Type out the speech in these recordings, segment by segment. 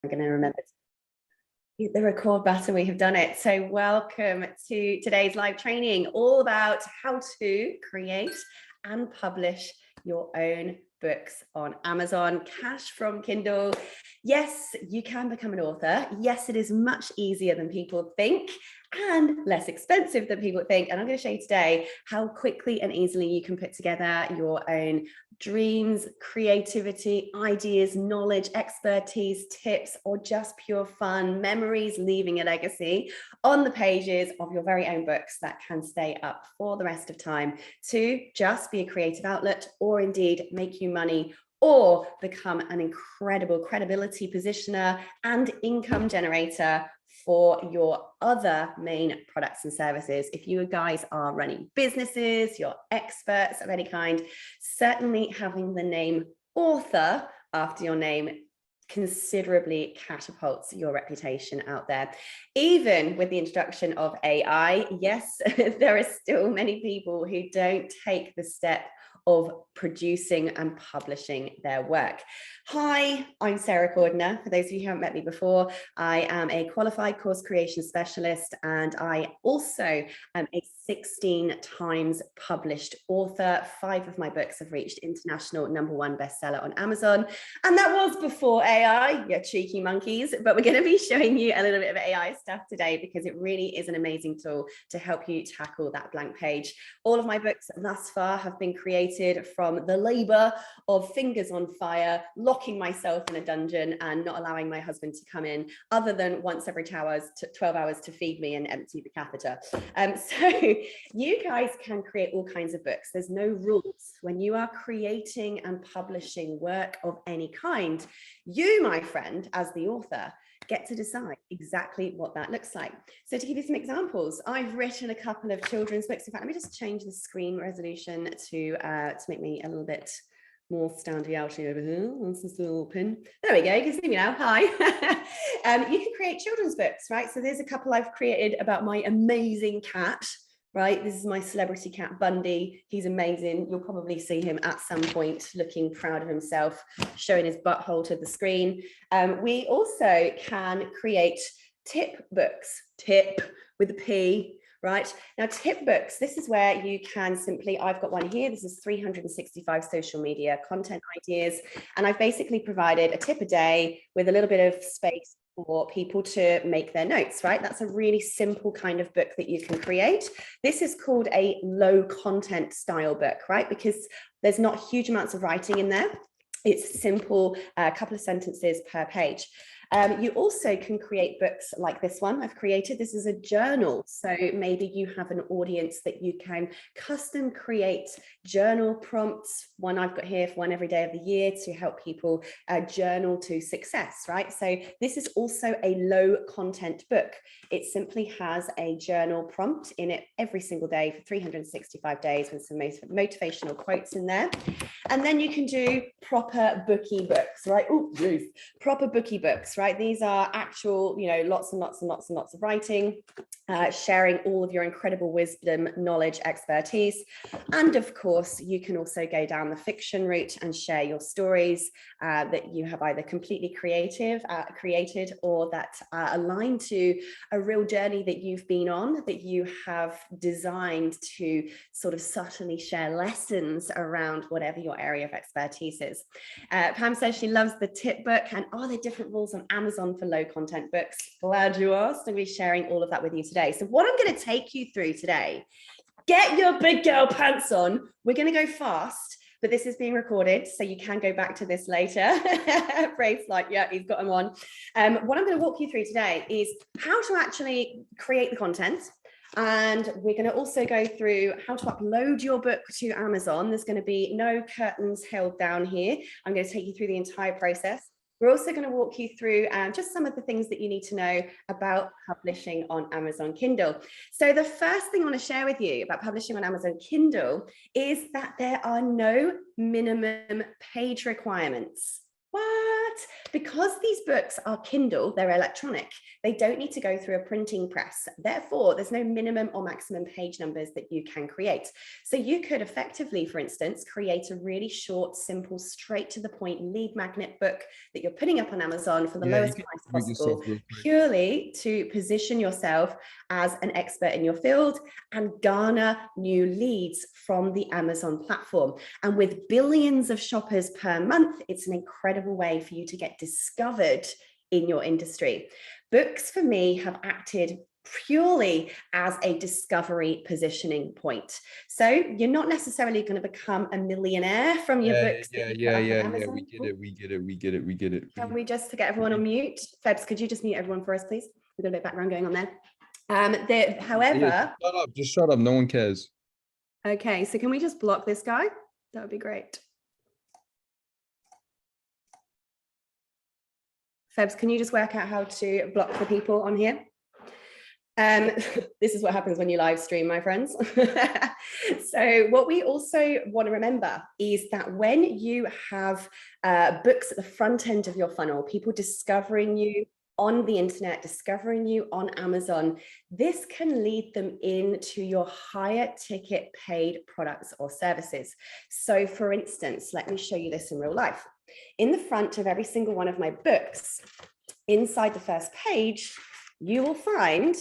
I'm going to remember to hit the record button. We have done it. So welcome to today's live training, all about how to create and publish your own books on Amazon, cash from Kindle. Yes, you can become an author. Yes, it is much easier than people think and less expensive than people think. And I'm going to show you today how quickly and easily you can put together your own dreams, creativity, ideas, knowledge, expertise, tips, or just pure fun, memories, leaving a legacy on the pages of your very own books that can stay up for the rest of time to just be a creative outlet, or indeed make you money, or become an incredible credibility positioner and income generator for your other main products and services. If you guys are running businesses, you're experts of any kind, certainly having the name author after your name considerably catapults your reputation out there. Even with the introduction of AI, yes, there are still many people who don't take the step of producing and publishing their work. Hi, I'm Sarah Cordiner. For those of you who haven't met me before, I am a qualified course creation specialist, and I also am a 16 times published author. 5 of my books have reached international #1 bestseller on Amazon, and that was before AI, you cheeky monkeys. But we're going to be showing you a little bit of AI stuff today because it really is an amazing tool to help you tackle that blank page. All of my books thus far have been created from the labor of fingers on fire, locking myself in a dungeon and not allowing my husband to come in other than once every 12 hours to feed me and empty the catheter. So you guys can create all kinds of books. There's no rules. When you are creating and publishing work of any kind, you, my friend, as the author, get to decide exactly what that looks like. So to give you some examples, I've written a couple of children's books. In fact, let me just change the screen resolution to make me a little bit more standy outy over here. Once this little pin. There we go, you can see me now. Hi. You can create children's books, right? So there's a couple I've created about my amazing cat. Right, this is my celebrity cat Bundy. He's amazing. You'll probably see him at some point looking proud of himself, showing his butthole to the screen. We also can create tip books, tip with a P, right? Now, tip books, this is where you can simply, I've got one here. This is 365 social media content ideas. And I've basically provided a tip a day with a little bit of space for people to make their notes, right? That's a really simple kind of book that you can create. This is called a low content style book, right? Because there's not huge amounts of writing in there. It's simple, a couple of sentences per page. You also can create books like this one I've created. This is a journal. So maybe you have an audience that you can custom create journal prompts. One I've got here for one every day of the year to help people journal to success, right? So this is also a low content book. It simply has a journal prompt in it every single day for 365 days with some motivational quotes in there. And then you can do proper bookie books, right? Oh, proper bookie books, right? These are actual, lots and lots and lots and lots of writing, sharing all of your incredible wisdom, knowledge, expertise. And of course, you can also go down the fiction route and share your stories that you have either completely created or that align to a real journey that you've been on, that you have designed to sort of subtly share lessons around whatever your area of expertise is. Pam says she loves the tip book. And are there different rules on Amazon for low content books? Glad you asked. I'll be sharing all of that with you today. So what I'm going to take you through today, get your big girl pants on. We're going to go fast, but this is being recorded, so you can go back to this later. Brave's like, yeah, he's got them on. What I'm going to walk you through today is how to actually create the content. And we're going to also go through how to upload your book to Amazon. There's going to be no curtains held down here. I'm going to take you through the entire process. We're also going to walk you through just some of the things that you need to know about publishing on Amazon Kindle. So the first thing I want to share with you about publishing on Amazon Kindle is that there are no minimum page requirements. What? Because these books are Kindle, they're electronic. They don't need to go through a printing press. Therefore, there's no minimum or maximum page numbers that you can create. So you could effectively, for instance, create a really short, simple, straight to the point lead magnet book that you're putting up on Amazon for the lowest price possible, purely to position yourself as an expert in your field and garner new leads from the Amazon platform. And with billions of shoppers per month, it's an incredible way for you to get discovered in your industry. Books for me have acted purely as a discovery positioning point. So you're not necessarily going to become a millionaire from your books. Yeah. We get it. Can we just get everyone on mute? Febs, could you just mute everyone for us, please? We've got a bit of background going on there. However, just shut up. No one cares. Okay, so can we just block this guy? That would be great. Febs, can you just work out how to block the people on here? This is what happens when you live stream, my friends. So what we also want to remember is that when you have books at the front end of your funnel, people discovering you on the internet, discovering you on Amazon, this can lead them into your higher ticket paid products or services. So for instance, let me show you this in real life. In the front of every single one of my books, inside the first page, you will find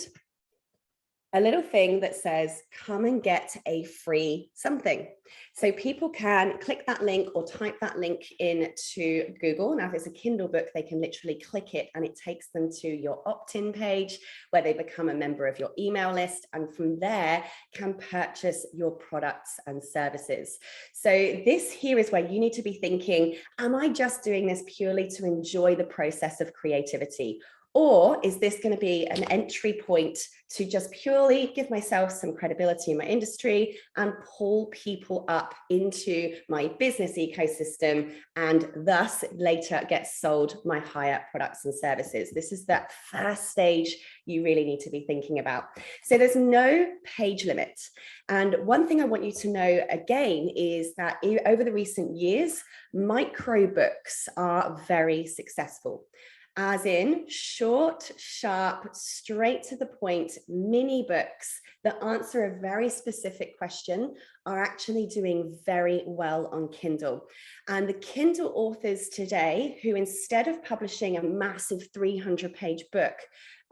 a little thing that says, come and get a free something. So people can click that link or type that link into Google. Now, if it's a Kindle book, they can literally click it and it takes them to your opt-in page where they become a member of your email list. And from there can purchase your products and services. So this here is where you need to be thinking, am I just doing this purely to enjoy the process of creativity? Or is this going to be an entry point to just purely give myself some credibility in my industry and pull people up into my business ecosystem and thus later get sold my higher products and services? This is that first stage you really need to be thinking about. So there's no page limit. And one thing I want you to know again is that over the recent years, micro books are very successful. As in short, sharp, straight to the point, mini books that answer a very specific question are actually doing very well on Kindle. And the Kindle authors today, who instead of publishing a massive 300-page book,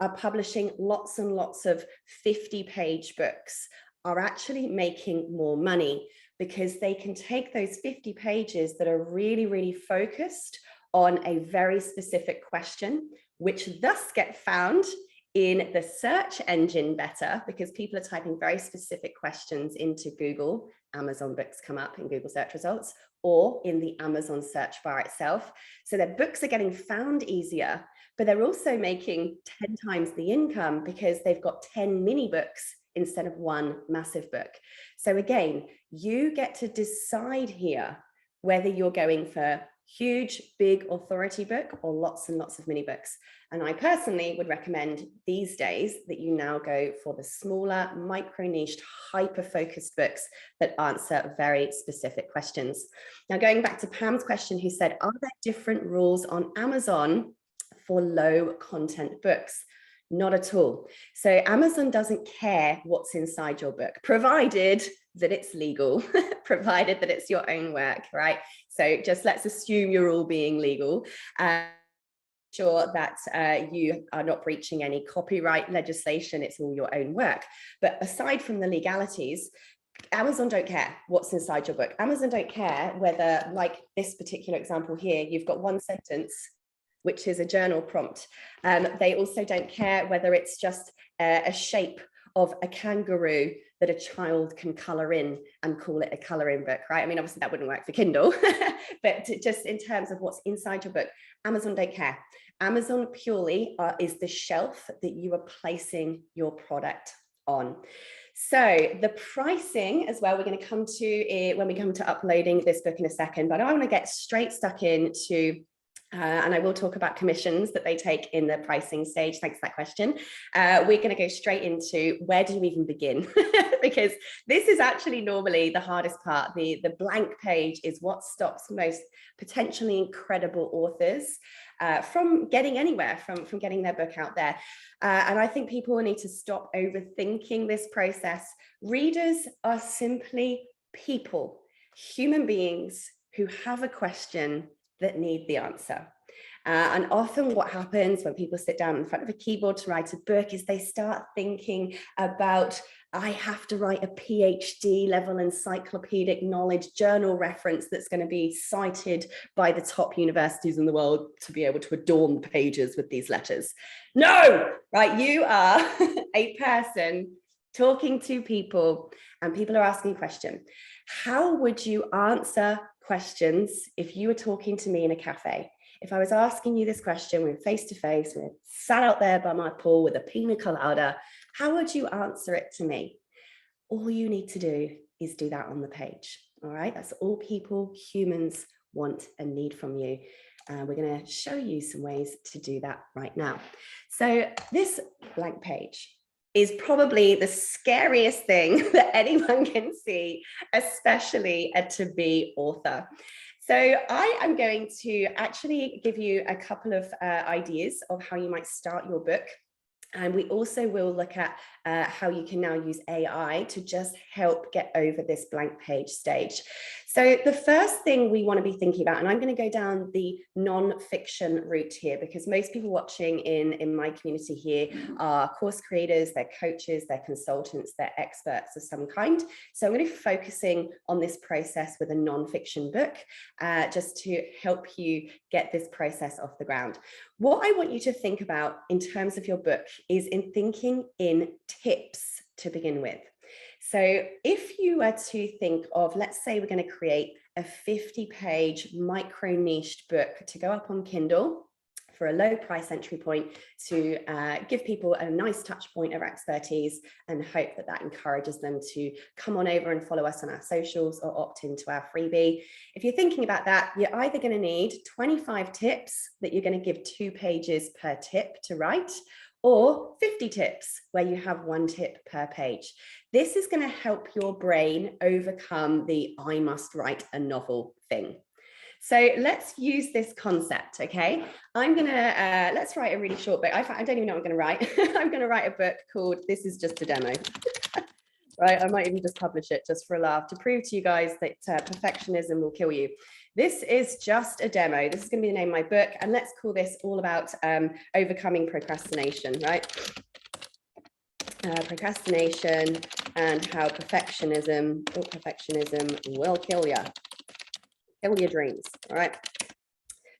are publishing lots and lots of 50-page books, are actually making more money because they can take those 50 pages that are really, really focused on a very specific question, which thus get found in the search engine better because people are typing very specific questions into Google. Amazon books come up in Google search results or in the Amazon search bar itself. So their books are getting found easier, but they're also making 10 times the income because they've got 10 mini books instead of one massive book. So again, you get to decide here whether you're going for huge, big authority book or lots and lots of mini books. And I personally would recommend these days that you now go for the smaller, micro-niched, hyper-focused books that answer very specific questions. Now, going back to Pam's question, who said, are there different rules on Amazon for low content books? Not at all. So Amazon doesn't care what's inside your book, provided that it's legal, provided that it's your own work, right? So just let's assume you're all being legal. Sure that you are not breaching any copyright legislation, it's all your own work. But aside from the legalities, Amazon don't care what's inside your book. Amazon don't care whether, like this particular example here, you've got one sentence which is a journal prompt. They also don't care whether it's just a shape of a kangaroo that a child can color in and call it a coloring book, right? I mean, obviously that wouldn't work for Kindle, but just in terms of what's inside your book, Amazon don't care. Amazon purely is the shelf that you are placing your product on. So the pricing as well, we're going to come to it when we come to uploading this book in a second, but I want to get straight stuck into And I will talk about commissions that they take in the pricing stage. Thanks for that question. We're going to go straight into where do you even begin? Because this is actually normally the hardest part. The blank page is what stops most potentially incredible authors from getting anywhere, from getting their book out there. And I think people need to stop overthinking this process. Readers are simply people, human beings who have a question that need the answer. And often what happens when people sit down in front of a keyboard to write a book is they start thinking about, I have to write a PhD level encyclopedic knowledge journal reference that's going to be cited by the top universities in the world to be able to adorn the pages with these letters. No, right? You are a person talking to people and people are asking a question. How would you answer questions if you were talking to me in a cafe? If I was asking you this question, we're face to face, we're sat out there by my pool with a pina colada, how would you answer it to me? All you need to do is do that on the page. All right, that's all people, humans want and need from you. We're going to show you some ways to do that right now. So this blank page is probably the scariest thing that anyone can see, especially a to-be author. So I am going to actually give you a couple of ideas of how you might start your book. And we also will look at how you can now use AI to just help get over this blank page stage. So the first thing we want to be thinking about, and I'm going to go down the non-fiction route here, because most people watching in my community here are course creators, they're coaches, they're consultants, they're experts of some kind. So I'm going to be focusing on this process with a non-fiction book, just to help you get this process off the ground. What I want you to think about in terms of your book is in thinking in tips to begin with. So if you were to think of, let's say we're going to create a 50-page micro niched book to go up on Kindle for a low price entry point to give people a nice touch point of expertise and hope that that encourages them to come on over and follow us on our socials or opt into our freebie. If you're thinking about that, you're either going to need 25 tips that you're going to give 2 pages per tip to write, or 50 tips where you have 1 tip per page. This is going to help your brain overcome the I must write a novel thing. So let's use this concept, okay? I'm gonna, let's write a really short book. I don't even know what I'm gonna write. I'm gonna write a book called This Is Just a Demo. Right, I might even just publish it just for a laugh to prove to you guys that perfectionism will kill you. This is just a demo. This is going to be the name of my book, and let's call this all about overcoming procrastination, right? Procrastination and how perfectionism will kill you. Kill your dreams, all right?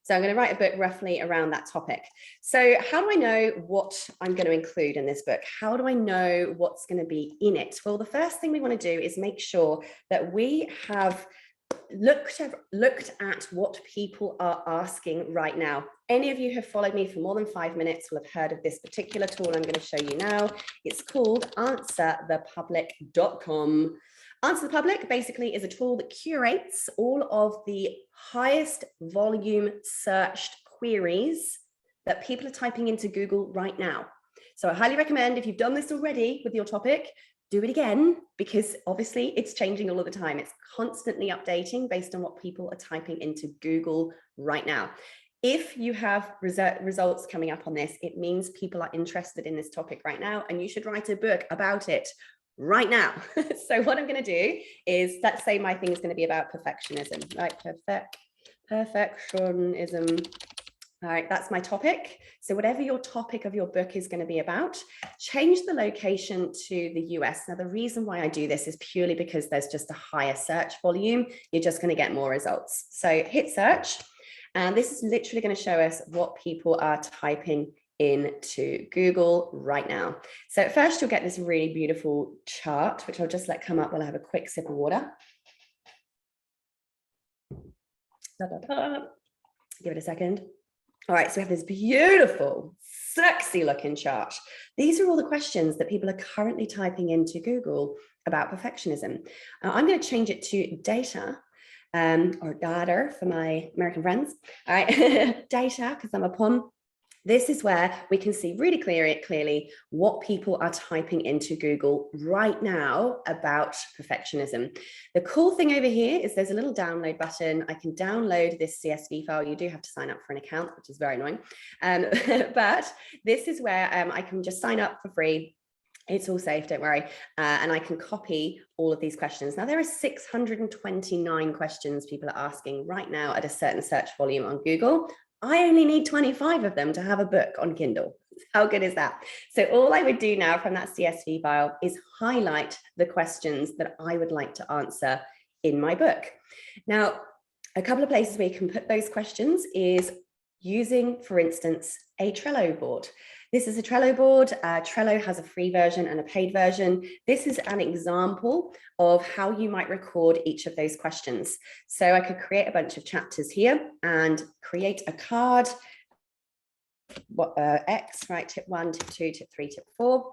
So I'm going to write a book roughly around that topic. So how do I know what I'm going to include in this book? How do I know what's going to be in it? Well, the first thing we want to do is make sure that we have looked at what people are asking right now. Any of you who have followed me for more than 5 minutes will have heard of this particular tool I'm going to show you now. It's called answerthepublic.com. Answer the Public basically is a tool that curates all of the highest volume searched queries that people are typing into Google right now. So I highly recommend, if you've done this already with your topic, do it again, because obviously it's changing all of the time. It's constantly updating based on what people are typing into Google right now. If you have results coming up on this, it means people are interested in this topic right now, and you should write a book about it right now. So what I'm going to do is, let's say my thing is going to be about perfectionism, right? Perfectionism. All right, that's my topic. So whatever your topic of your book is going to be about, change the location to the US. Now, the reason why I do this is purely because there's just a higher search volume. You're just going to get more results. So hit search, and this is literally going to show us what people are typing into Google right now. So at first you'll get this really beautiful chart, which I'll just let come up while I have a quick sip of water. Give it a second. All right, so we have this beautiful, sexy looking chart. These are all the questions that people are currently typing into Google about perfectionism. I'm going to change it to data or data for my American friends, all right, data, because I'm a pun. This is where we can see really clearly what people are typing into Google right now about perfectionism. The cool thing over here is there's a little download button. I can download this CSV file. You do have to sign up for an account, which is very annoying. But this is where I can just sign up for free. It's all safe, don't worry. And I can copy all of these questions. Now, there are 629 questions people are asking right now at a certain search volume on Google. I only need 25 of them to have a book on Kindle. How good is that? So all I would do now from that CSV file is highlight the questions that I would like to answer in my book. Now, a couple of places where you can put those questions is using, for instance, a Trello board. This is a Trello board. Trello has a free version and a paid version. This is an example of how you might record each of those questions. So I could create a bunch of chapters here and create a card. X, right? Tip 1, tip 2, tip 3, tip 4.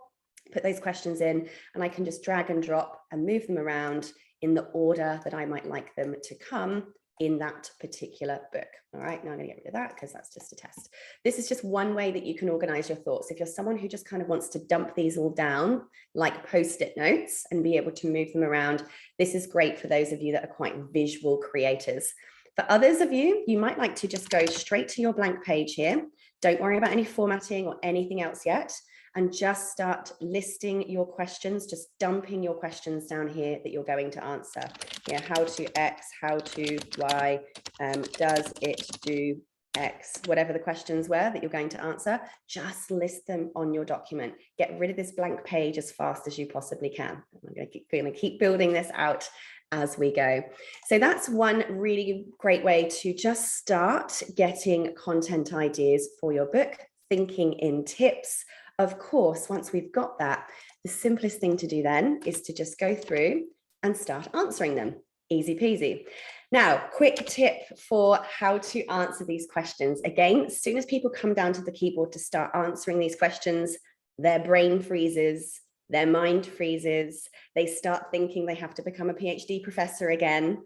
Put those questions in, and I can just drag and drop and move them around in the order that I might like them to come in that particular book. All right, now I'm going to get rid of that because that's just a test. This is just one way that you can organize your thoughts. If you're someone who just kind of wants to dump these all down like post-it notes and be able to move them around, this is great for those of you that are quite visual creators. For others of you, you might like to just go straight to your blank page here. Don't worry about any formatting or anything else yet, and just start listing your questions, just dumping your questions down here that you're going to answer. Yeah, how to X, how to Y, does it do X, whatever the questions were that you're going to answer, just list them on your document. Get rid of this blank page as fast as you possibly can. I'm going to keep building this out as we go. So that's one really great way to just start getting content ideas for your book, thinking in tips. Of course, once we've got that, the simplest thing to do then is to just go through and start answering them. Easy peasy. Now, quick tip for how to answer these questions. Again, as soon as people come down to the keyboard to start answering these questions, their brain freezes, their mind freezes, they start thinking they have to become a PhD professor again,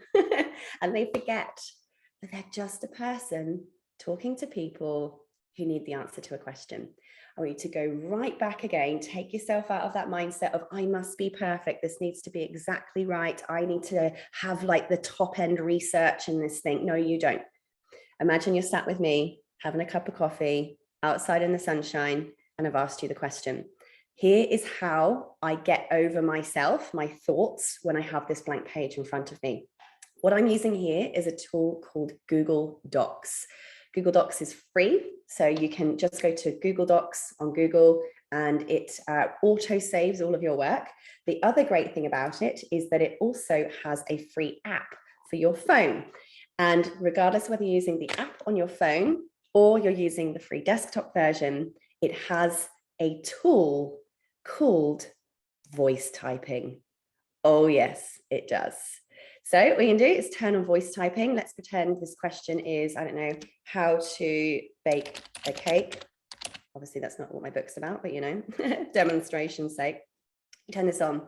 and they forget that they're just a person talking to people who need the answer to a question. I want you to go right back again, take yourself out of that mindset of I must be perfect, this needs to be exactly right, I need to have like the top end research in this thing. No, you don't. Imagine you're sat with me, having a cup of coffee, outside in the sunshine, and I've asked you the question. Here is how I get over myself, my thoughts, when I have this blank page in front of me. What I'm using here is a tool called Google Docs. Google Docs is free, so you can just go to Google Docs on Google and it auto saves all of your work. The other great thing about it is that it also has a free app for your phone. And regardless whether you're using the app on your phone or you're using the free desktop version, it has a tool called voice typing. Oh yes, it does. So what we can do is turn on voice typing. Let's pretend this question is, I don't know, how to bake a cake. Obviously, that's not what my book's about, but you know, demonstration's sake. Turn this on.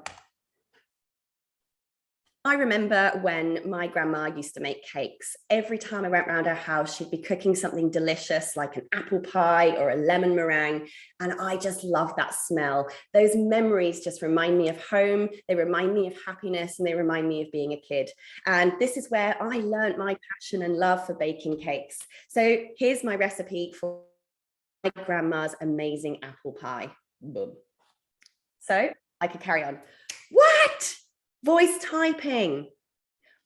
I remember when my grandma used to make cakes. Every time I went around her house, she'd be cooking something delicious like an apple pie or a lemon meringue. And I just love that smell. Those memories just remind me of home. They remind me of happiness and they remind me of being a kid. And this is where I learned my passion and love for baking cakes. So here's my recipe for my grandma's amazing apple pie. Boom. So I could carry on. What? Voice typing.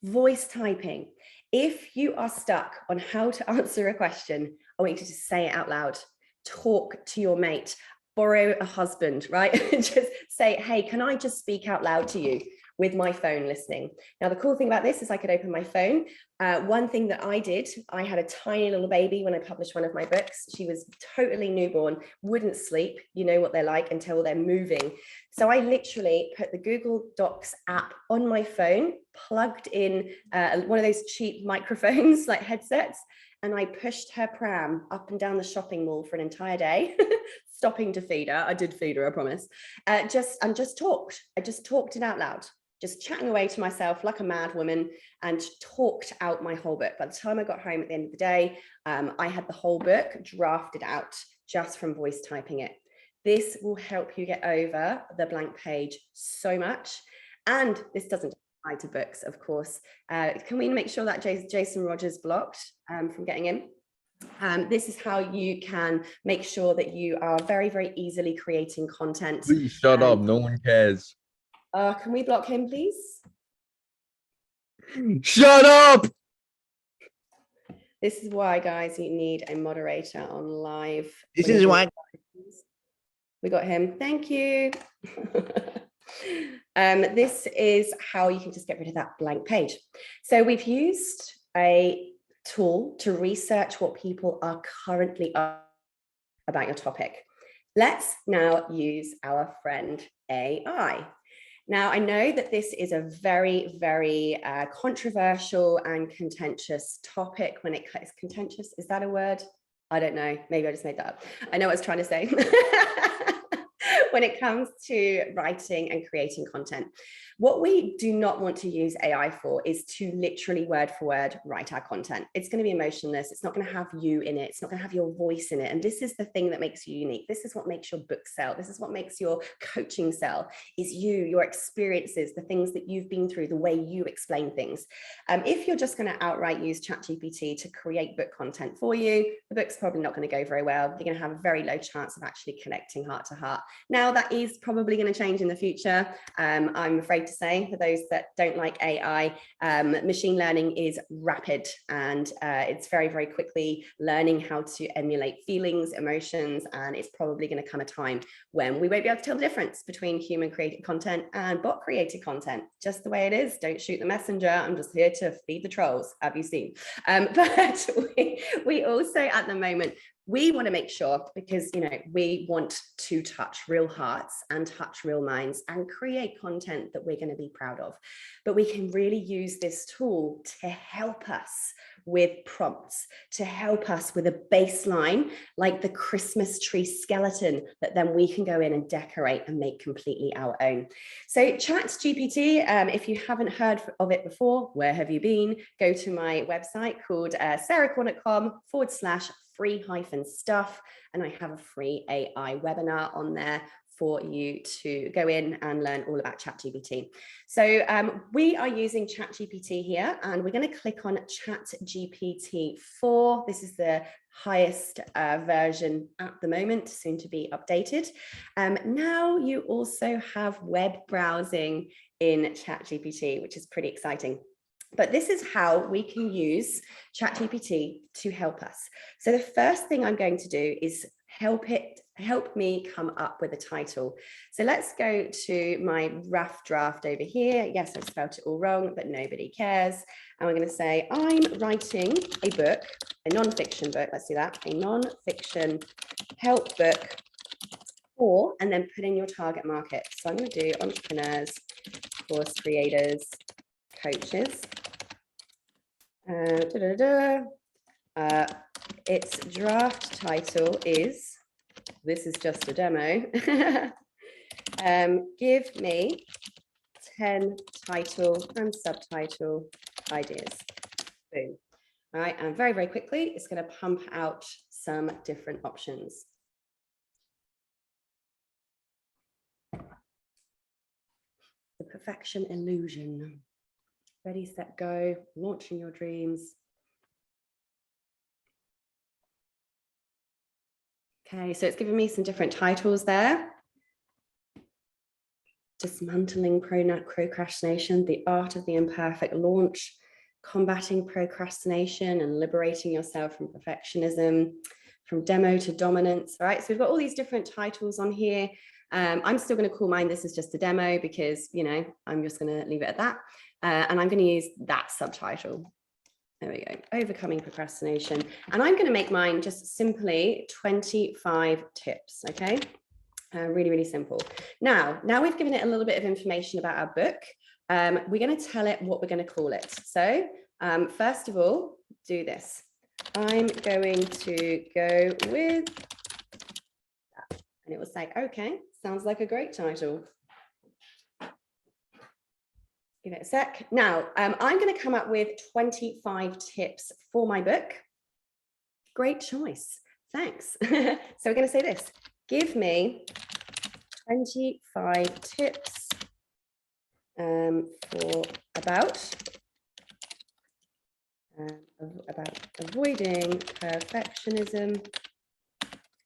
Voice typing. If you are stuck on how to answer a question, I want you to just say it out loud. Talk to your mate. Borrow a husband, right? Just say, hey, can I just speak out loud to you with my phone listening? Now, the cool thing about this is I could open my phone. One thing that I did, I had a tiny little baby when I published one of my books. She was totally newborn, wouldn't sleep. You know what they're like until they're moving. So I literally put the Google Docs app on my phone, plugged in one of those cheap microphones like headsets, and I pushed her pram up and down the shopping mall for an entire day, stopping to feed her. I did feed her, I promise. I just talked it out loud. just chatting away to myself like a mad woman and talked out my whole book. By the time I got home at the end of the day, I had the whole book drafted out just from voice typing it. This will help you get over the blank page so much. And this doesn't apply to books, of course. Can we make sure that Jason Rogers blocked from getting in? This is how you can make sure that you are very, very easily creating content. Please shut up. No one cares. Can we block him, please? Shut up. This is why, guys, you need a moderator on live. This is why. We got him. Thank you. This is how you can just get rid of that blank page. So we've used a tool to research what people are currently about your topic. Let's now use our friend AI. Now, I know that this is a very, very controversial and contentious topic. When it's contentious, is that a word? I don't know. Maybe I just made that up. I know what I was trying to say. When it comes to writing and creating content, what we do not want to use AI for is to literally word for word write our content. It's going to be emotionless. It's not going to have you in it. It's not going to have your voice in it. And this is the thing that makes you unique. This is what makes your book sell. This is what makes your coaching sell, is you, your experiences, the things that you've been through, the way you explain things. If you're just going to outright use ChatGPT to create book content for you, the book's probably not going to go very well. You're going to have a very low chance of actually connecting heart to heart. Now, that is probably going to change in the future. I'm afraid to say, for those that don't like AI, machine learning is rapid, and it's very, very quickly learning how to emulate feelings, emotions, and it's probably going to come a time when we won't be able to tell the difference between human created content and bot created content. Just the way it is. Don't shoot the messenger. I'm just here to feed the trolls. Have you seen? But we also, at the moment, we want to make sure, because, you know, we want to touch real hearts and touch real minds and create content that we're going to be proud of. But we can really use this tool to help us with prompts, to help us with a baseline, like the Christmas tree skeleton, that then we can go in and decorate and make completely our own. So ChatGPT, if you haven't heard of it before, where have you been? Go to my website called sarahcorn.com/free-stuff, and I have a free AI webinar on there for you to go in and learn all about ChatGPT. So we are using ChatGPT here, and we're going to click on ChatGPT 4. This is the highest version at the moment, soon to be updated. Now you also have web browsing in ChatGPT, which is pretty exciting. But this is how we can use ChatGPT to help us. So the first thing I'm going to do is help me come up with a title. So let's go to my rough draft over here. Yes, I spelled it all wrong, but nobody cares. And we're going to say, I'm writing a book, a non-fiction book. Let's do that. A non-fiction help book for, and then put in your target market. So I'm going to do entrepreneurs, course creators, coaches. Its draft title is, this is just a demo, give me 10 title and subtitle ideas. Boom. All right, and very, very quickly, it's going to pump out some different options. The perfection illusion. Ready, set, go, launching your dreams. Okay, so it's giving me some different titles there. Dismantling procrastination, the art of the imperfect launch, combating procrastination and liberating yourself from perfectionism, from demo to dominance. All right, so we've got all these different titles on here. I'm still going to call mine, this is just a demo, because, you know, I'm just going to leave it at that. And I'm going to use that subtitle. There we go, overcoming procrastination. And I'm going to make mine just simply 25 tips, okay? Really, really simple. Now we've given it a little bit of information about our book. We're going to tell it what we're going to call it. So first of all, do this. I'm going to go with that. And it will say, okay, sounds like a great title. Give it a sec. Now, I'm going to come up with 25 tips for my book. Great choice. Thanks. So we're going to say this. Give me 25 tips about avoiding perfectionism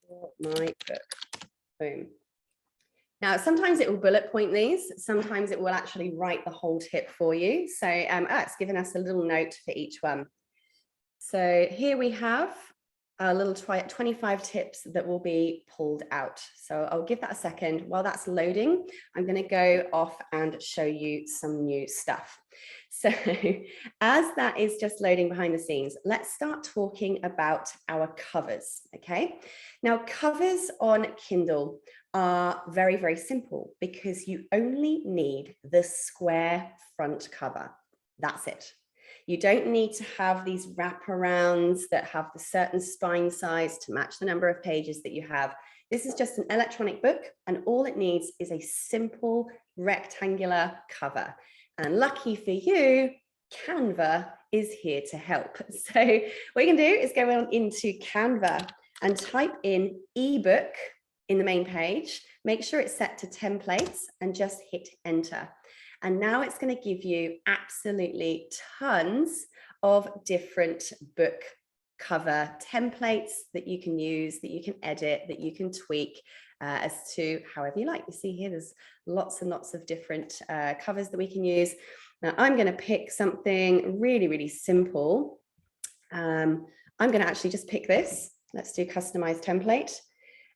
for my book. Boom. Now, sometimes it will bullet point these. Sometimes it will actually write the whole tip for you. So it's given us a little note for each one. So here we have a little 25 tips that will be pulled out. So I'll give that a second. While that's loading, I'm going to go off and show you some new stuff. So as that is just loading behind the scenes, let's start talking about our covers. Okay. Now, covers on Kindle are very, very simple because you only need the square front cover. That's it. You don't need to have these wraparounds that have the certain spine size to match the number of pages that you have. This is just an electronic book, and all it needs is a simple rectangular cover. And lucky for you, Canva is here to help. So what you can do is go on into Canva and type in ebook in the main page, make sure it's set to templates and just hit enter. And now it's going to give you absolutely tons of different book cover templates that you can use, that you can edit, that you can tweak as to however you like. You see here, there's lots and lots of different covers that we can use. Now I'm going to pick something really, really simple. I'm going to actually just pick this. Let's do customize template.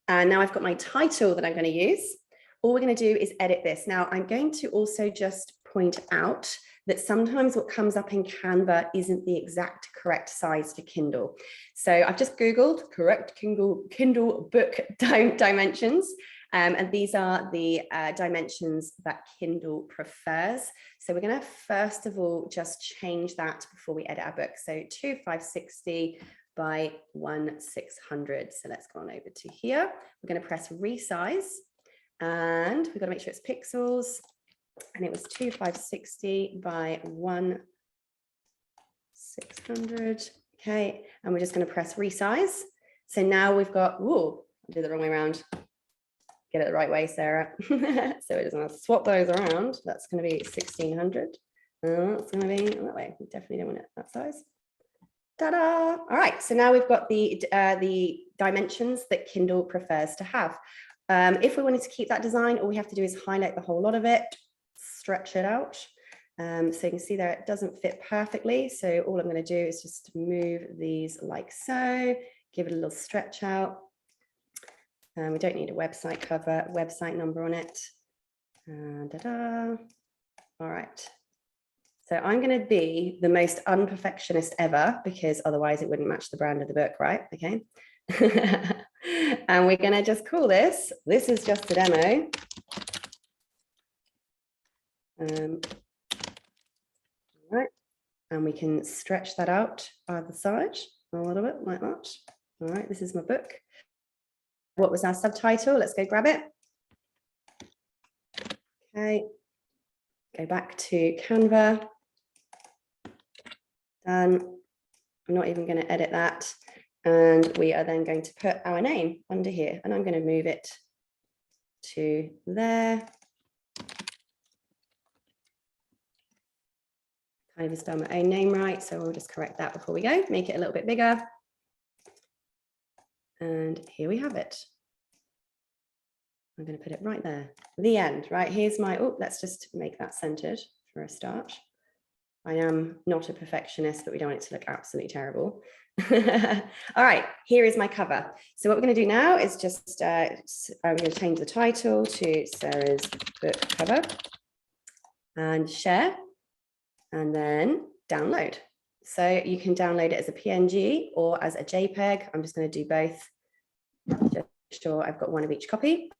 And now I've got my title that I'm going to use. All we're going to do is edit this. Now, I'm going to also just point out that sometimes what comes up in Canva isn't the exact correct size for Kindle. So I've just Googled correct Kindle book dimensions. And these are the dimensions that Kindle prefers. So we're going to first of all just change that before we edit our book. So 2560 by 1600. So let's go on over to here. We're going to press resize. And we've got to make sure it's pixels, and it was 2560 by 1600. Okay, and we're just going to press resize. So now we've got, I did the wrong way around. Get it the right way, Sarah. So it doesn't have to swap those around. That's going to be 1600. It's going to be that way. We definitely don't want it that size. Ta-da! All right, so now we've got the dimensions that Kindle prefers to have. If we wanted to keep that design, all we have to do is highlight the whole lot of it, stretch it out. So you can see there it doesn't fit perfectly. So all I'm going to do is just move these like so, give it a little stretch out. We don't need a website cover, website number on it. All right. So I'm going to be the most unperfectionist ever because otherwise it wouldn't match the brand of the book, right? Okay. And we're going to just call this is just a demo. All right, and we can stretch that out either side a little bit like that. All right, this is my book. What was our subtitle? Let's go grab it. Okay, go back to Canva. Done. I'm not even going to edit that. And we are then going to put our name under here, and I'm going to move it to there. Can't even spell my own name right, so we'll just correct that before we go, make it a little bit bigger. And here we have it. I'm going to put it right there. The end, right? Here's my, let's just make that centered for a start. I am not a perfectionist, but we don't want it to look absolutely terrible. All right, here is my cover. So what we're going to do now is just, I'm going to change the title to Sarah's book cover and share, and then download. So you can download it as a PNG or as a JPEG. I'm just going to do both. Just sure I've got one of each copy,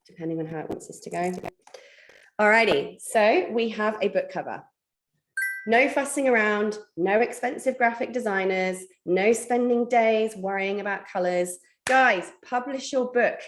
depending on how it wants us to go. Alrighty, so we have a book cover. No fussing around, no expensive graphic designers, no spending days worrying about colors. Guys, publish your book.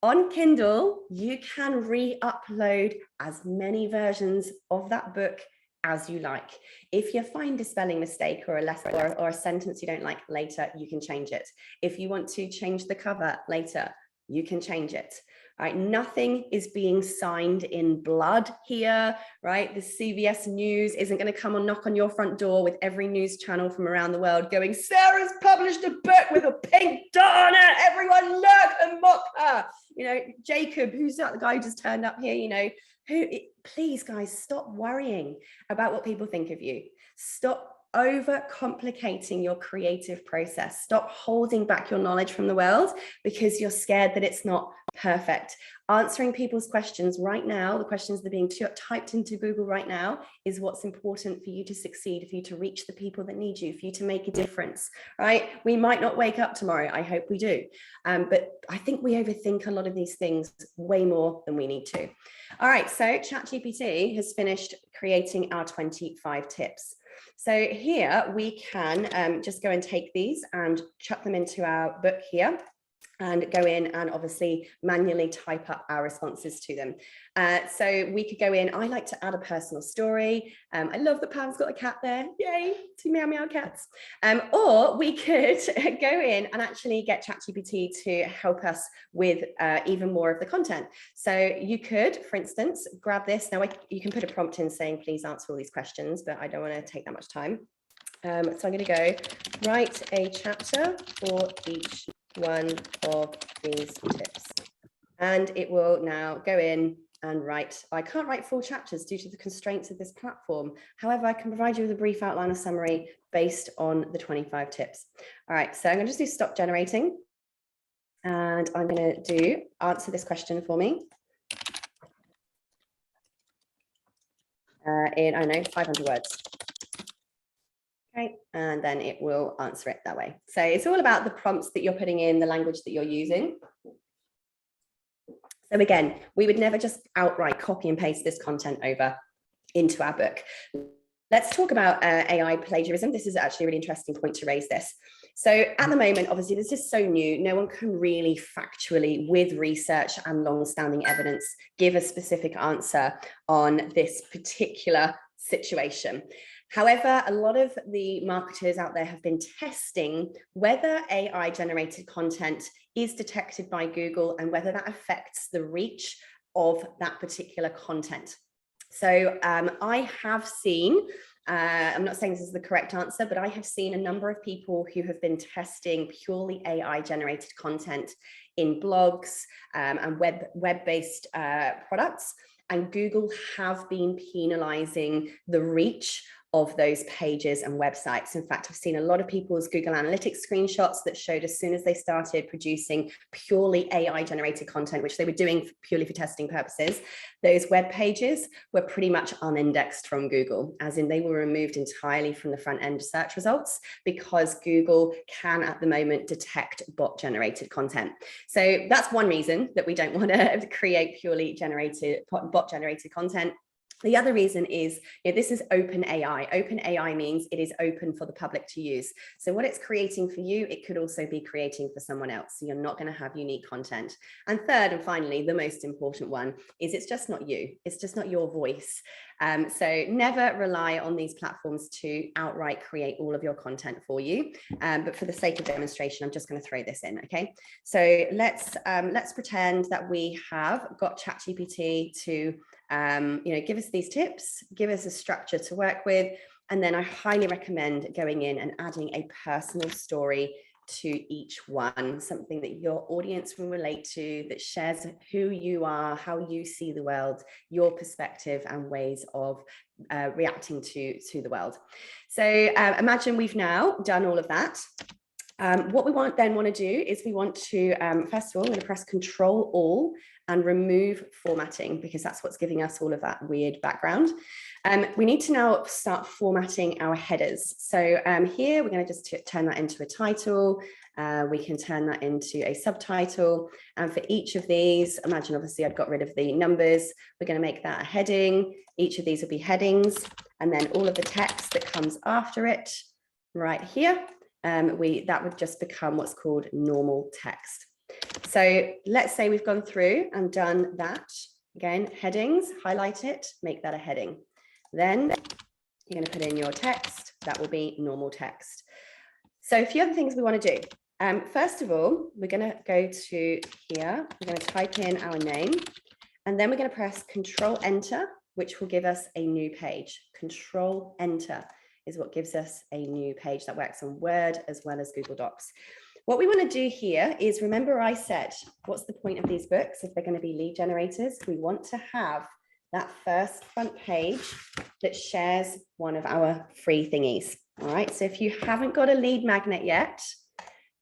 On Kindle, you can re-upload as many versions of that book as you like. If you find a spelling mistake or a sentence you don't like later, you can change it. If you want to change the cover later, you can change it. Right, nothing is being signed in blood here, right? The CBS News isn't going to come and knock on your front door with every news channel from around the world going, Sarah's published a book with a pink dot on it. Everyone look and mock her. You know, Jacob, who's that, the guy who just turned up here, you know, please guys, stop worrying about what people think of you. Stop overcomplicating your creative process. Stop holding back your knowledge from the world because you're scared that it's not perfect. Answering people's questions right now, the questions that are being typed into Google right now, is what's important for you to succeed, for you to reach the people that need you, for you to make a difference, right? We might not wake up tomorrow. I hope we do. But I think we overthink a lot of these things way more than we need to. All right, so ChatGPT has finished creating our 25 tips. So here we can just go and take these and chuck them into our book here and go in and obviously manually type up our responses to them. So we could go in, I like to add a personal story. I love that Pam's got a cat there. Yay, 2 meow meow cats. Or we could go in and actually get ChatGPT to help us with even more of the content. So you could, for instance, grab this. Now you can put a prompt in saying, please answer all these questions, but I don't want to take that much time. So I'm going to go write a chapter for each one of these tips, and it will now go in and write. I can't write full chapters due to the constraints of this platform. However, I can provide you with a brief outline or summary based on the 25 tips. All right, so I'm going to just do stop generating, and I'm going to do answer this question for me in, I don't know, 500 words. Okay, and then it will answer it that way. So it's all about the prompts that you're putting in, the language that you're using. So again, we would never just outright copy and paste this content over into our book. Let's talk about AI plagiarism. This is actually a really interesting point to raise this. So at the moment, obviously, this is so new. No one can really factually, with research and long-standing evidence, give a specific answer on this particular situation. However, a lot of the marketers out there have been testing whether AI generated content is detected by Google and whether that affects the reach of that particular content. So I have seen, I'm not saying this is the correct answer, but I have seen a number of people who have been testing purely AI generated content in blogs and web-based products. And Google have been penalizing the reach of those pages and websites. In fact, I've seen a lot of people's Google Analytics screenshots that showed as soon as they started producing purely AI generated content, which they were doing purely for testing purposes, those web pages were pretty much unindexed from Google, as in they were removed entirely from the front end search results because Google can at the moment detect bot generated content. So that's one reason that we don't want to create purely bot generated content. The other reason is, this is open AI. Open AI means it is open for the public to use. So what it's creating for you, it could also be creating for someone else. So you're not going to have unique content. And third, and finally, the most important one is it's just not you. It's just not your voice. So never rely on these platforms to outright create all of your content for you. But for the sake of demonstration, I'm just going to throw this in. Okay. So let's pretend that we have got ChatGPT to give us these tips, give us a structure to work with. And then I highly recommend going in and adding a personal story to each one, something that your audience will relate to, that shares who you are, how you see the world, your perspective and ways of reacting to the world. So imagine we've now done all of that. What we want to do is we want to, first of all, I'm going to press Control All and remove formatting, because that's what's giving us all of that weird background. We need to now start formatting our headers. So here we're going to just turn that into a title. We can turn that into a subtitle. And for each of these, imagine obviously I've got rid of the numbers. We're going to make that a heading. Each of these will be headings. And then all of the text that comes after it right here, that would just become what's called normal text. So let's say we've gone through and done that. Again, headings, highlight it, make that a heading. Then you're going to put in your text. That will be normal text. So a few other things we want to do. First of all, we're going to go to here. We're going to type in our name, and then we're going to press Control Enter, which will give us a new page. Control Enter is what gives us a new page that works on Word as well as Google Docs. What we want to do here is, remember I said, what's the point of these books if they're going to be lead generators? We want to have that first front page that shares one of our free thingies. All right, so if you haven't got a lead magnet yet,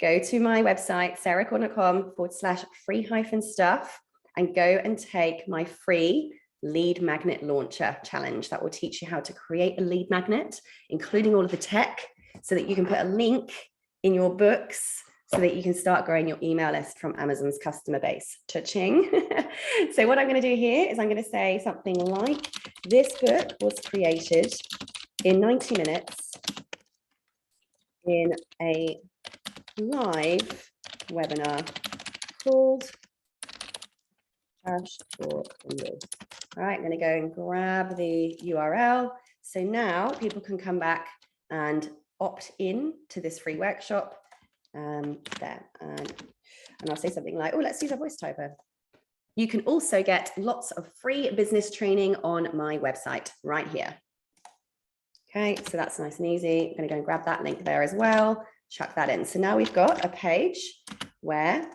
go to my website, sarahcordiner.com/free-stuff, and go and take my free lead magnet launcher challenge. That will teach you how to create a lead magnet, including all of the tech, so that you can put a link in your books so that you can start growing your email list from Amazon's customer base. Cha-ching. So what I'm going to do here is I'm going to say something like, this book was created in 90 minutes in a live webinar called Crash for Kindle. All right, I'm going to go and grab the URL. So now people can come back and opt in to this free workshop. There, and I'll say something like, oh, let's use a voice typer. You can also get lots of free business training on my website right here. Okay, so that's nice and easy. I'm going to go and grab that link there as well, chuck that in. So now we've got a page where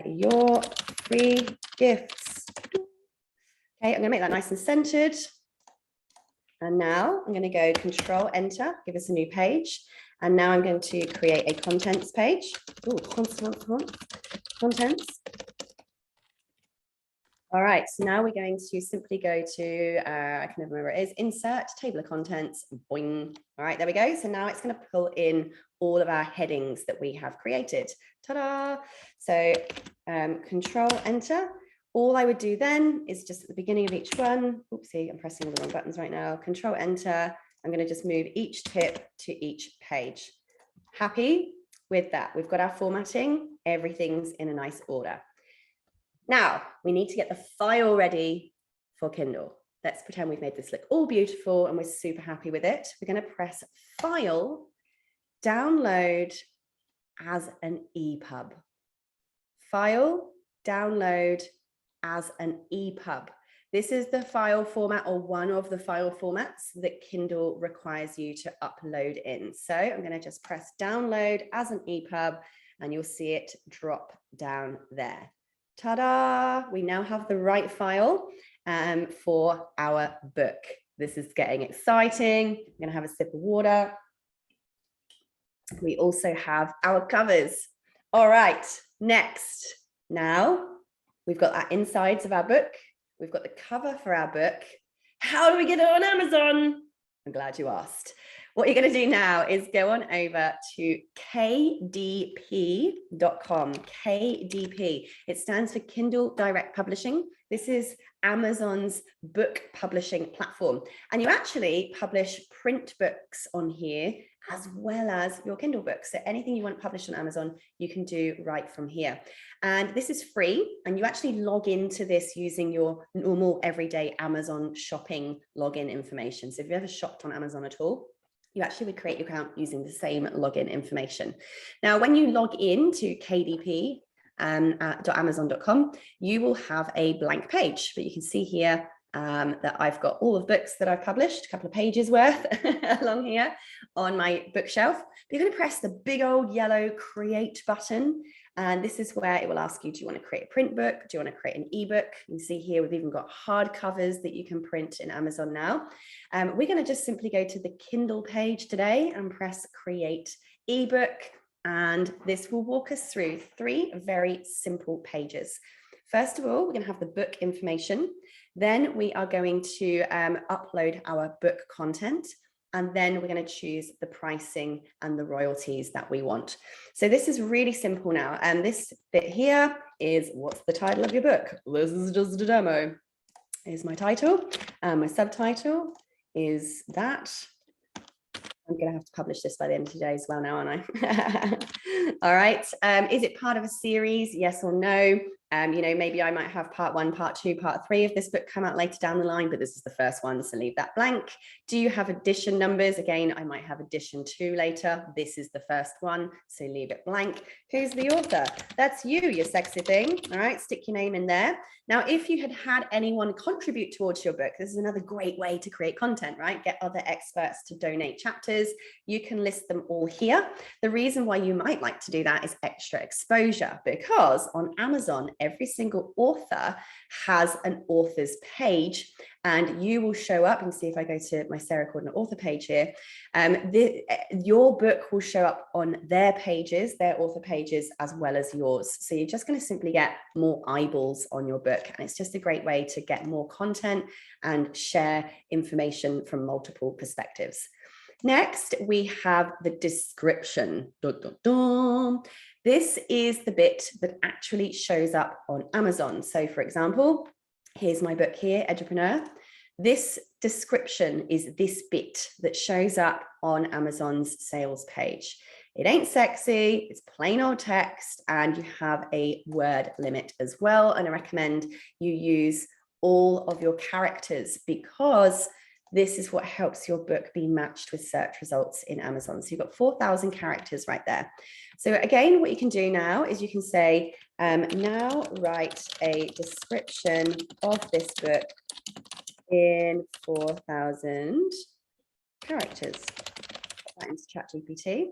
your free gifts. Okay, I'm going to make that nice and centered. And now I'm going to go Control Enter, give us a new page. And now I'm going to create a contents page. Oh, contents. All right, so now we're going to simply go to, I can never remember what it is, insert, table of contents, boing. All right, there we go. So now it's going to pull in all of our headings that we have created. Ta-da! So Control Enter. All I would do then is just at the beginning of each one, oopsie, I'm pressing all the wrong buttons right now. Control Enter. I'm going to just move each tip to each page. Happy with that? We've got our formatting. Everything's in a nice order. Now, we need to get the file ready for Kindle. Let's pretend we've made this look all beautiful and we're super happy with it. We're going to press File, Download as an EPUB. File, Download as an EPUB. This is the file format, or one of the file formats that Kindle requires you to upload in. So I'm going to just press Download as an EPUB and you'll see it drop down there. Ta-da! We now have the right file for our book. This is getting exciting. I'm going to have a sip of water. We also have our covers. All right, next. Now we've got our insides of our book. We've got the cover for our book. How do we get it on Amazon? I'm glad you asked. What you're going to do now is go on over to kdp.com. KDP. It stands for Kindle Direct Publishing. This is Amazon's book publishing platform. And you actually publish print books on here as well as your Kindle books. So anything you want published on Amazon, you can do right from here. And this is free. And you actually log into this using your normal everyday Amazon shopping login information. So if you've ever shopped on Amazon at all, you actually would create your account using the same login information. Now, when you log in to kdp.amazon.com, you will have a blank page, but you can see here that I've got all of books that I've published, a couple of pages worth along here on my bookshelf. But you're going to press the big old yellow create button. And this is where it will ask you, do you want to create a print book? Do you want to create an ebook? You can see here, we've even got hard covers that you can print in Amazon now. We're going to just simply go to the Kindle page today and press create ebook. And this will walk us through 3 very simple pages. First of all, we're going to have the book information. Then we are going to upload our book content. And then we're going to choose the pricing and the royalties that we want. So this is really simple now. And this bit here is, what's the title of your book? This is just a demo. Here's my title. My subtitle is that. I'm going to have to publish this by the end of today as well now, aren't I? All right. Is it part of a series? Yes or no? You know, maybe I might have part 1, part 2, part 3 of this book come out later down the line, but this is the first one, so leave that blank. Do you have edition numbers? Again, I might have edition 2 later. This is the first one, so leave it blank. Who's the author? That's you sexy thing. All right, stick your name in there. Now, if you had anyone contribute towards your book, this is another great way to create content, right? Get other experts to donate chapters. You can list them all here. The reason why you might like to do that is extra exposure, because on Amazon, every single author has an author's page, and you will show up. And see if I go to my Sarah Cordiner author page here, your book will show up on their pages, their author pages, as well as yours. So you're just going to simply get more eyeballs on your book, and it's just a great way to get more content and share information from multiple perspectives. Next, we have the description. Dun, dun, dun. This is the bit that actually shows up on Amazon. So for example, here's my book here, Edupreneur. This description is this bit that shows up on Amazon's sales page. It ain't sexy, it's plain old text, and you have a word limit as well. And I recommend you use all of your characters, because this is what helps your book be matched with search results in Amazon. So you've got 4,000 characters right there. So again, what you can do now is you can say, now write a description of this book in 4,000 characters. Put that into ChatGPT,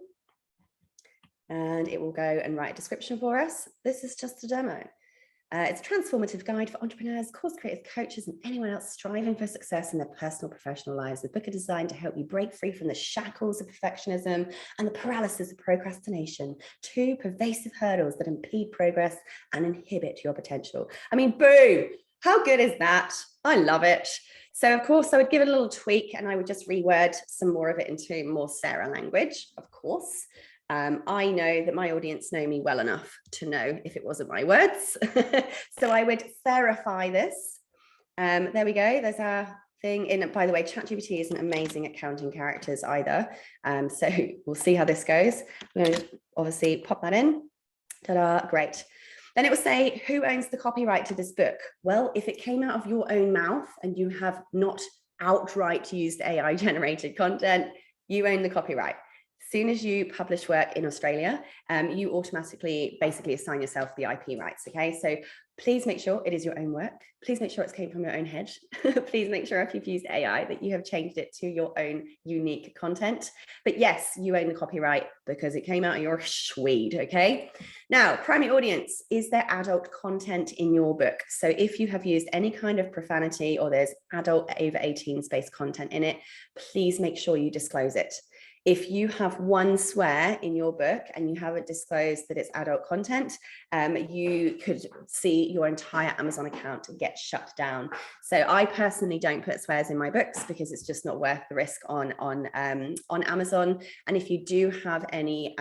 and it will go and write a description for us. This is just a demo. It's a transformative guide for entrepreneurs, course creators, coaches, and anyone else striving for success in their personal, professional lives. The book is designed to help you break free from the shackles of perfectionism and the paralysis of procrastination, 2 pervasive hurdles that impede progress and inhibit your potential. I mean, boo! How good is that? I love it. So of course I would give it a little tweak, and I would just reword some more of it into more Sarah language, of course. I know that my audience know me well enough to know if it wasn't my words. So I would Sarahify this. There we go. There's our thing. And by the way, ChatGPT isn't amazing at counting characters either. So we'll see how this goes. I'm going to obviously pop that in. Ta-da, great. Then it will say, who owns the copyright to this book? Well, if it came out of your own mouth and you have not outright used AI generated content, you own the copyright. As soon as you publish work in Australia, you automatically basically assign yourself the IP rights, okay? So please make sure it is your own work. Please make sure it's came from your own head. Please make sure if you've used AI that you have changed it to your own unique content. But yes, you own the copyright because it came out of your Swede, okay? Now, primary audience, is there adult content in your book? So if you have used any kind of profanity or there's adult over 18 space content in it, please make sure you disclose it. If you have one swear in your book and you haven't disclosed that it's adult content, you could see your entire Amazon account get shut down. So I personally don't put swears in my books because it's just not worth the risk on Amazon. And if you do have any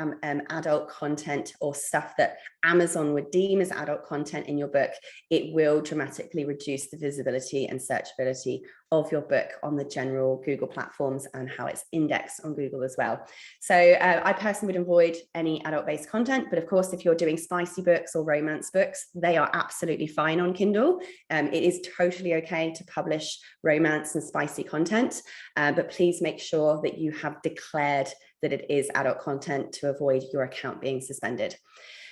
adult content or stuff that Amazon would deem as adult content in your book, it will dramatically reduce the visibility and searchability of your book on the general Google platforms and how it's indexed on Google as well. So I personally would avoid any adult-based content, but of course, if you're doing spicy books or romance books, they are absolutely fine on Kindle. It is totally okay to publish romance and spicy content, but please make sure that you have declared that it is adult content to avoid your account being suspended.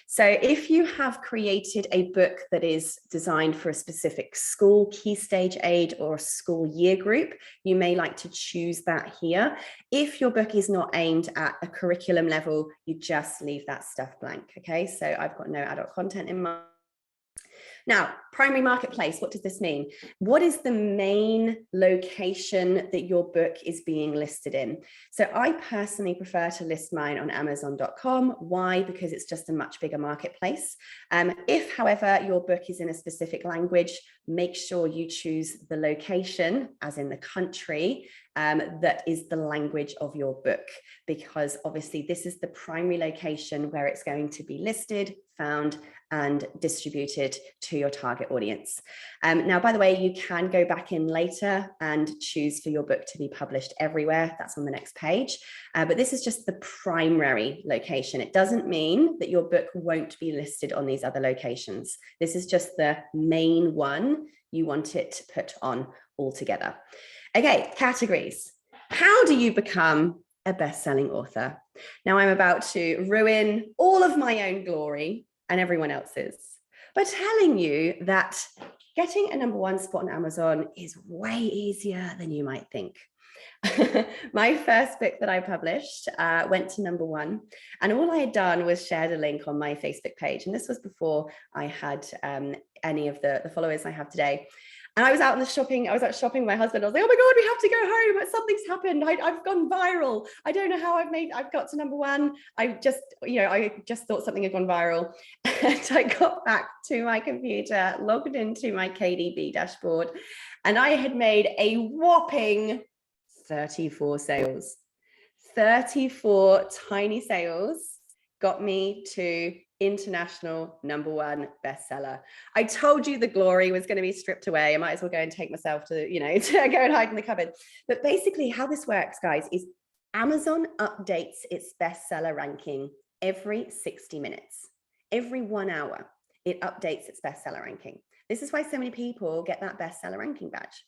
So if you have created a book that is designed for a specific school, key stage age, or school year group, you may like to choose that here. If your book is not aimed at a curriculum level, you just leave that stuff blank, okay? So I've got no adult content in mind. Now, primary marketplace, what does this mean? What is the main location that your book is being listed in? So I personally prefer to list mine on Amazon.com. Why? Because it's just a much bigger marketplace. If, however, your book is in a specific language, make sure you choose the location, as in the country, that is the language of your book, because obviously this is the primary location where it's going to be listed, found, and distributed to your target audience. Now, by the way, you can go back in later and choose for your book to be published everywhere. That's on the next page. But this is just the primary location. It doesn't mean that your book won't be listed on these other locations. This is just the main one you want it to put on altogether. Okay, categories. How do you become a best-selling author? Now, I'm about to ruin all of my own glory and everyone else's by telling you that getting a #1 spot on Amazon is way easier than you might think. My first book that I published went to #1, and all I had done was shared a link on my Facebook page, and this was before I had any of the followers I have today. And I was out shopping with my husband. I was like, oh my God, we have to go home. Something's happened. I've gone viral. I don't know how I've got to #1. I just thought something had gone viral. And I got back to my computer, logged into my KDB dashboard, and I had made a whopping 34 sales. 34 tiny sales got me to international #1 bestseller. I told you the glory was going to be stripped away. I might as well go and take myself to, to go and hide in the cupboard. But basically how this works, guys, is Amazon updates its bestseller ranking every 60 minutes. Every 1 hour, it updates its bestseller ranking. This is why so many people get that bestseller ranking badge.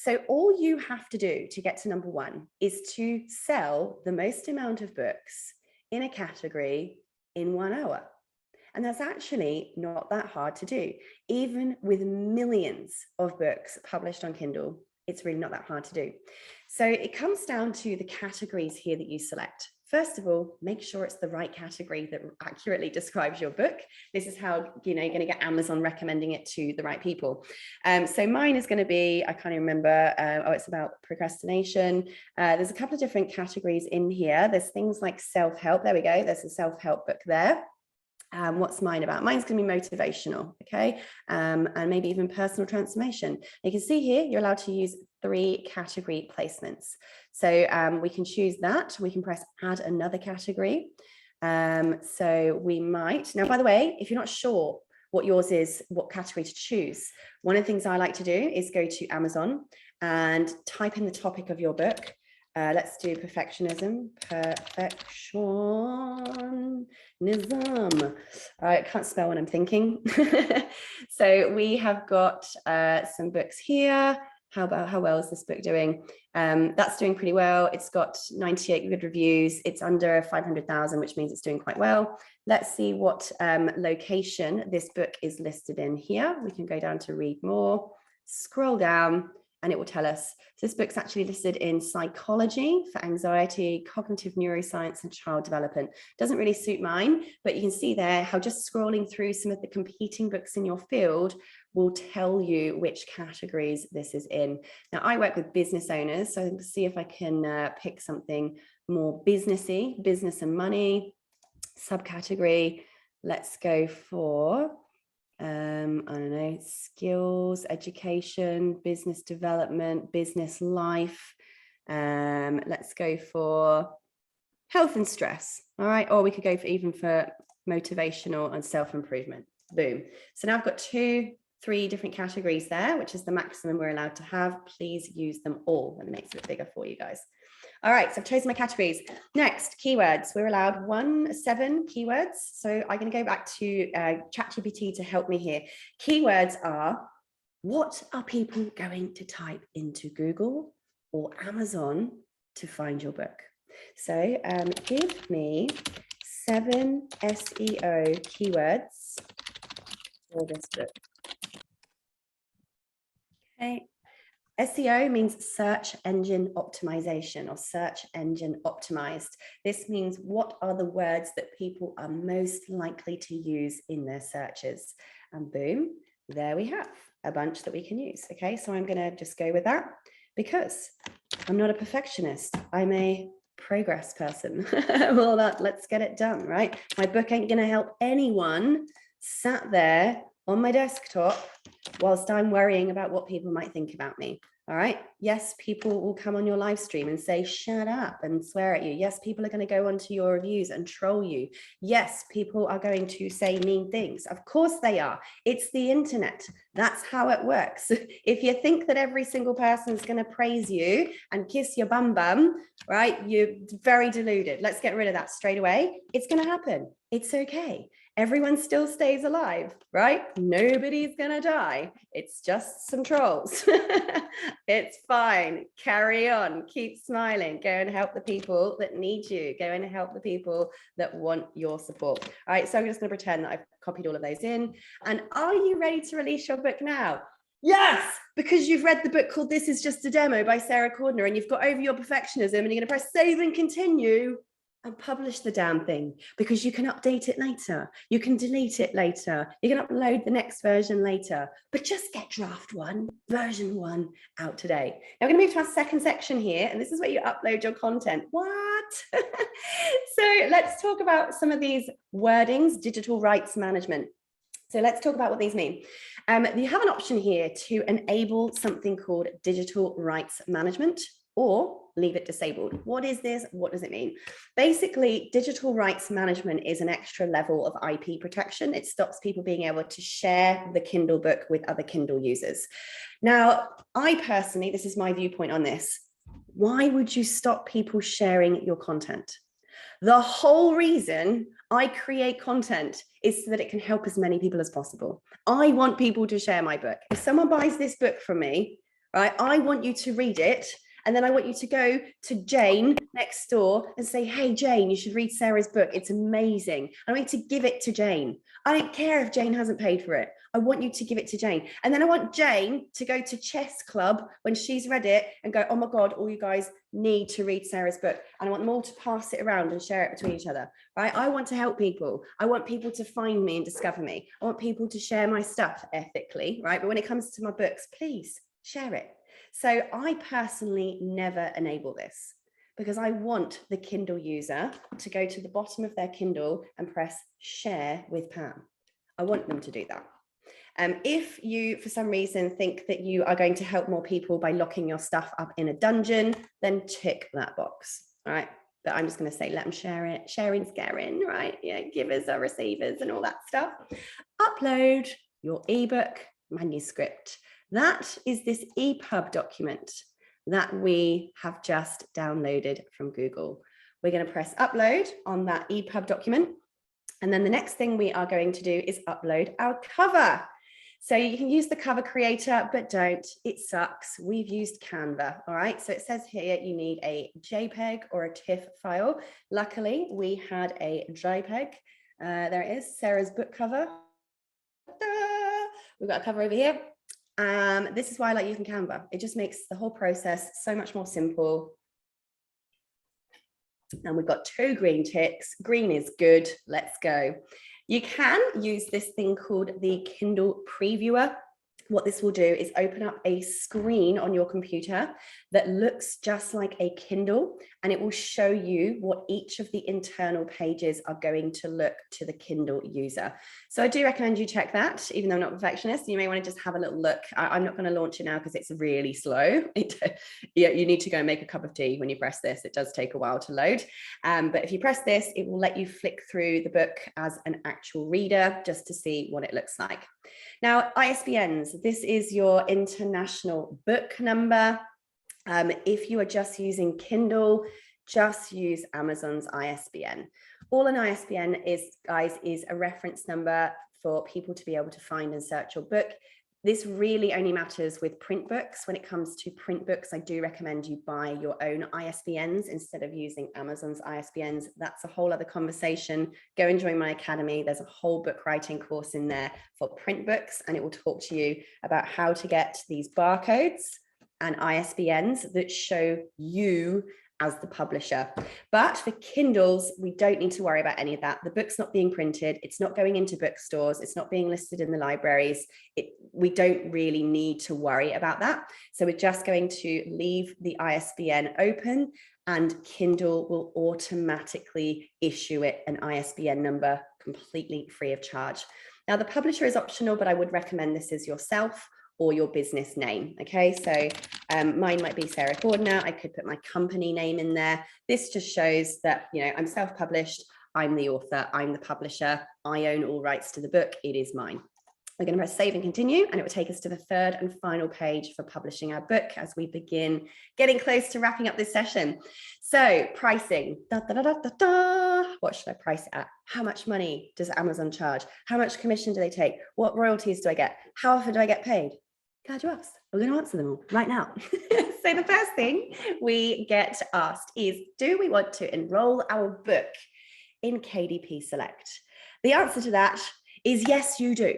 So all you have to do to get to #1 is to sell the most amount of books in a category in 1 hour. And that's actually not that hard to do. Even with millions of books published on Kindle, it's really not that hard to do. So it comes down to the categories here that you select. First of all, make sure it's the right category that accurately describes your book. This is how you're going to get Amazon recommending it to the right people. So mine is going to be, I can't even remember, it's about procrastination. There's a couple of different categories in here. There's things like self-help. There we go. There's a self-help book there. What's mine about? Mine's going to be motivational, okay? And maybe even personal transformation. You can see here, you're allowed to use 3 category placements. So we can choose that. We can press add another category. So we might, now, by the way, if you're not sure what yours is, what category to choose, one of the things I like to do is go to Amazon and type in the topic of your book. Let's do perfectionism. I can't spell when I'm thinking. So we have got some books here. How well is this book doing? That's doing pretty well. It's got 98 good reviews. It's under 500,000, which means it's doing quite well. Let's see what location this book is listed in here. We can go down to read more, scroll down, and it will tell us. So this book's actually listed in psychology for anxiety, cognitive neuroscience, and child development. Doesn't really suit mine, but you can see there how just scrolling through some of the competing books in your field will tell you which categories this is in. Now, I work with business owners, so let's see if I can pick something more businessy, business and money, subcategory. Let's go for I don't know, skills, education, business development, business life. Let's go for health and stress. All right. Or we could go for even for motivational and self-improvement. Boom. So now I've got 2, 3 different categories there, which is the maximum we're allowed to have. Please use them all. And it makes it a bit bigger for you guys. All right, so I've chosen my categories. Next, keywords. We're allowed 7 keywords. So I'm going to go back to ChatGPT to help me here. Keywords are, what are people going to type into Google or Amazon to find your book? So give me 7 SEO keywords for this book. Okay. SEO means search engine optimization or search engine optimized. This means what are the words that people are most likely to use in their searches. And boom, there we have a bunch that we can use. Okay, so I'm going to just go with that because I'm not a perfectionist. I'm a progress person. Well, let's get it done, right? My book ain't going to help anyone sat there on my desktop whilst I'm worrying about what people might think about me. All right. Yes, people will come on your live stream and say, shut up, and swear at you. Yes, people are going to go onto your reviews and troll you. Yes, people are going to say mean things. Of course they are. It's the internet. That's how it works. If you think that every single person is going to praise you and kiss your bum bum, right, you're very deluded. Let's get rid of that straight away. It's going to happen. It's okay. Everyone still stays alive, right? Nobody's gonna die. It's just some trolls. It's fine. Carry on. Keep smiling. Go and help the people that need you. Go and help the people that want your support. All right, so I'm just gonna pretend that I've copied all of those in. And are you ready to release your book now? Yes, because you've read the book called This Is Just a Demo by Sarah Cordiner, and you've got over your perfectionism, and you're gonna press save and continue and publish the damn thing, because you can update it later. You can delete it later. You can upload the next version later, but just get draft one, version 1 out today. Now we're going to move to our second section here, and this is where you upload your content. What? So let's talk about some of these wordings, digital rights management. So let's talk about what these mean. You have an option here to enable something called digital rights management, or leave it disabled. What is this? What does it mean? Basically, digital rights management is an extra level of IP protection. It stops people being able to share the Kindle book with other Kindle users. Now, I personally, this is my viewpoint on this. Why would you stop people sharing your content? The whole reason I create content is so that it can help as many people as possible. I want people to share my book. If someone buys this book from me, right, I want you to read it. And then I want you to go to Jane next door and say, hey, Jane, you should read Sarah's book. It's amazing. I want you to give it to Jane. I don't care if Jane hasn't paid for it. I want you to give it to Jane. And then I want Jane to go to Chess Club when she's read it and go, oh my God, all you guys need to read Sarah's book. And I want them all to pass it around and share it between each other, right? I want to help people. I want people to find me and discover me. I want people to share my stuff ethically, right? But when it comes to my books, please share it. So I personally never enable this, because I want the Kindle user to go to the bottom of their Kindle and press share with Pam. I want them to do that. If you, for some reason, think that you are going to help more people by locking your stuff up in a dungeon, then tick that box, all right? But I'm just going to say, let them share it. Sharing's caring, right? Yeah, givers are receivers and all that stuff. Upload your ebook manuscript. That is this EPUB document that we have just downloaded from Google. We're going to press upload on that EPUB document. And then the next thing we are going to do is upload our cover. So you can use the cover creator, but don't. It sucks. We've used Canva. All right. So it says here you need a JPEG or a TIFF file. Luckily, we had a JPEG. There it is, Sarah's book cover. We've got a cover over here. This is why I like using Canva. It just makes the whole process so much more simple. And we've got 2 green ticks. Green is good. Let's go. You can use this thing called the Kindle Previewer. What this will do is open up a screen on your computer that looks just like a Kindle, and it will show you what each of the internal pages are going to look to the Kindle user. So I do recommend you check that, even though I'm not a perfectionist. You may want to just have a little look. I'm not going to launch it now because it's really slow. Yeah, you need to go and make a cup of tea when you press this. It does take a while to load. But if you press this, it will let you flick through the book as an actual reader just to see what it looks like. Now, ISBNs, this is your international book number. If you are just using Kindle, just use Amazon's ISBN. All an ISBN is, guys, is a reference number for people to be able to find and search your book. This really only matters with print books. When it comes to print books, I do recommend you buy your own ISBNs instead of using Amazon's ISBNs. That's a whole other conversation. Go and join my academy. There's a whole book writing course in there for print books, and it will talk to you about how to get these barcodes and ISBNs that show you as the publisher. But for Kindles, we don't need to worry about any of that. The book's not being printed. It's not going into bookstores. It's not being listed in the libraries. We don't really need to worry about that. So we're just going to leave the ISBN open, and Kindle will automatically issue it an ISBN number completely free of charge. Now, the publisher is optional, but I would recommend this as yourself or your business name. Okay, so mine might be Sarah Cordiner. I could put my company name in there. This just shows that, you know, I'm self-published, I'm the author, I'm the publisher, I own all rights to the book, it is mine. We're going to press save and continue, and it will take us to the third and final page for publishing our book as we begin getting close to wrapping up this session. So pricing, what should I price it at? How much money does Amazon charge? How much commission do they take? What royalties do I get? How often do I get paid? Glad you asked. We're going to answer them all right now. So the first thing we get asked is, do we want to enroll our book in KDP Select? The answer to that is yes, you do.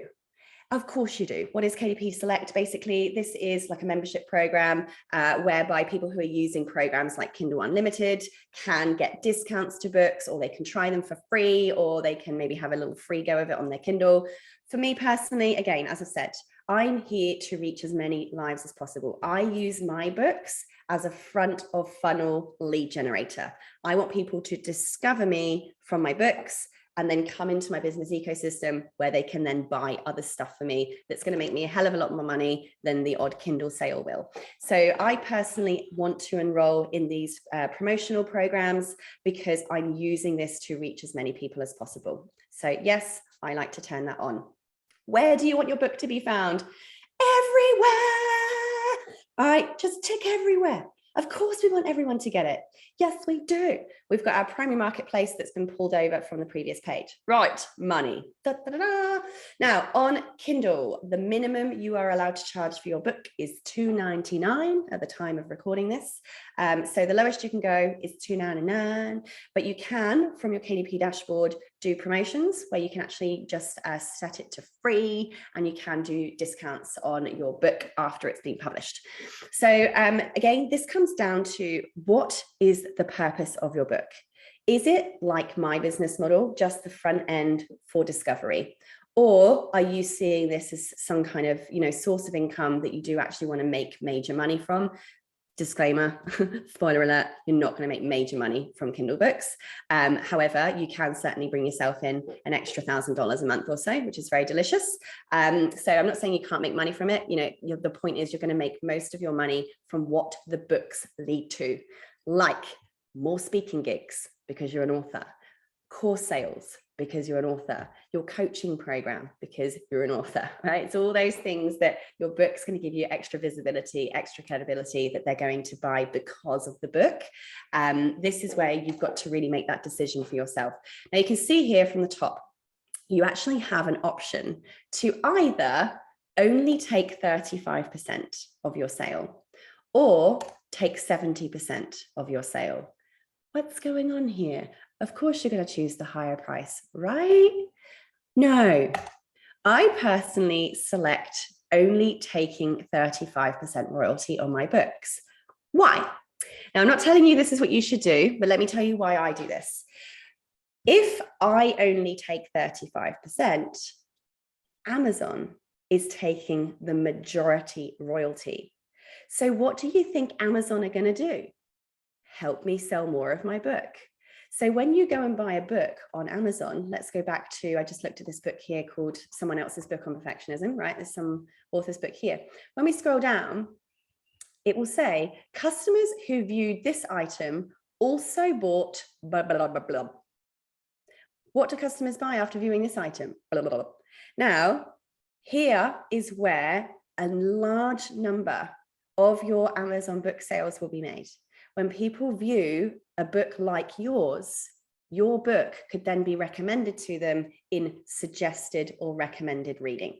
Of course you do. What is KDP Select? Basically, this is like a membership program whereby people who are using programs like Kindle Unlimited can get discounts to books, or they can try them for free, or they can maybe have a little free go of it on their Kindle. For me personally, again, as I said, I'm here to reach as many lives as possible. I use my books as a front of funnel lead generator. I want people to discover me from my books and then come into my business ecosystem where they can then buy other stuff for me that's going to make me a hell of a lot more money than the odd Kindle sale will. So I personally want to enroll in these promotional programs because I'm using this to reach as many people as possible. So yes, I like to turn that on. Where do you want your book to be found? Everywhere. All right, just tick everywhere. Of course, we want everyone to get it. Yes, we do. We've got our primary marketplace that's been pulled over from the previous page. Right, money. Da, da, da, da. Now, on Kindle, the minimum you are allowed to charge for your book is $2.99 at the time of recording this. So the lowest you can go is $2.99, but you can, from your KDP dashboard, do promotions where you can actually just set it to free, and you can do discounts on your book after it's been published. So again, this comes down to, what is the purpose of your book? Is it like my business model, just the front end for discovery? Or are you seeing this as some kind of, you know, source of income that you do actually want to make major money from? Disclaimer, spoiler alert, you're not going to make major money from Kindle books. However, you can certainly bring yourself in an extra $1,000 a month or so, which is very delicious. So I'm not saying you can't make money from it. You know, the point is you're going to make most of your money from what the books lead to, like more speaking gigs because you're an author, course sales because you're an author, your coaching program because you're an author, right? So all those things that your book's going to give you extra visibility, extra credibility, that they're going to buy because of the book. This is where you've got to really make that decision for yourself. Now you can see here from the top, you actually have an option to either only take 35% of your sale or take 70% of your sale. What's going on here? Of course, you're going to choose the higher price, right? No, I personally select only taking 35% royalty on my books. Why? Now, I'm not telling you this is what you should do, but let me tell you why I do this. If I only take 35%, Amazon is taking the majority royalty. So what do you think Amazon are going to do? Help me sell more of my book. So when you go and buy a book on Amazon, let's go back to, I just looked at this book here called someone else's book on perfectionism, right? There's some author's book here. When we scroll down, it will say customers who viewed this item also bought blah, blah, blah, blah, blah. What do customers buy after viewing this item? Blah, blah, blah. Now, here is where a large number of your Amazon book sales will be made. When people view a book like yours, your book could then be recommended to them in suggested or recommended reading.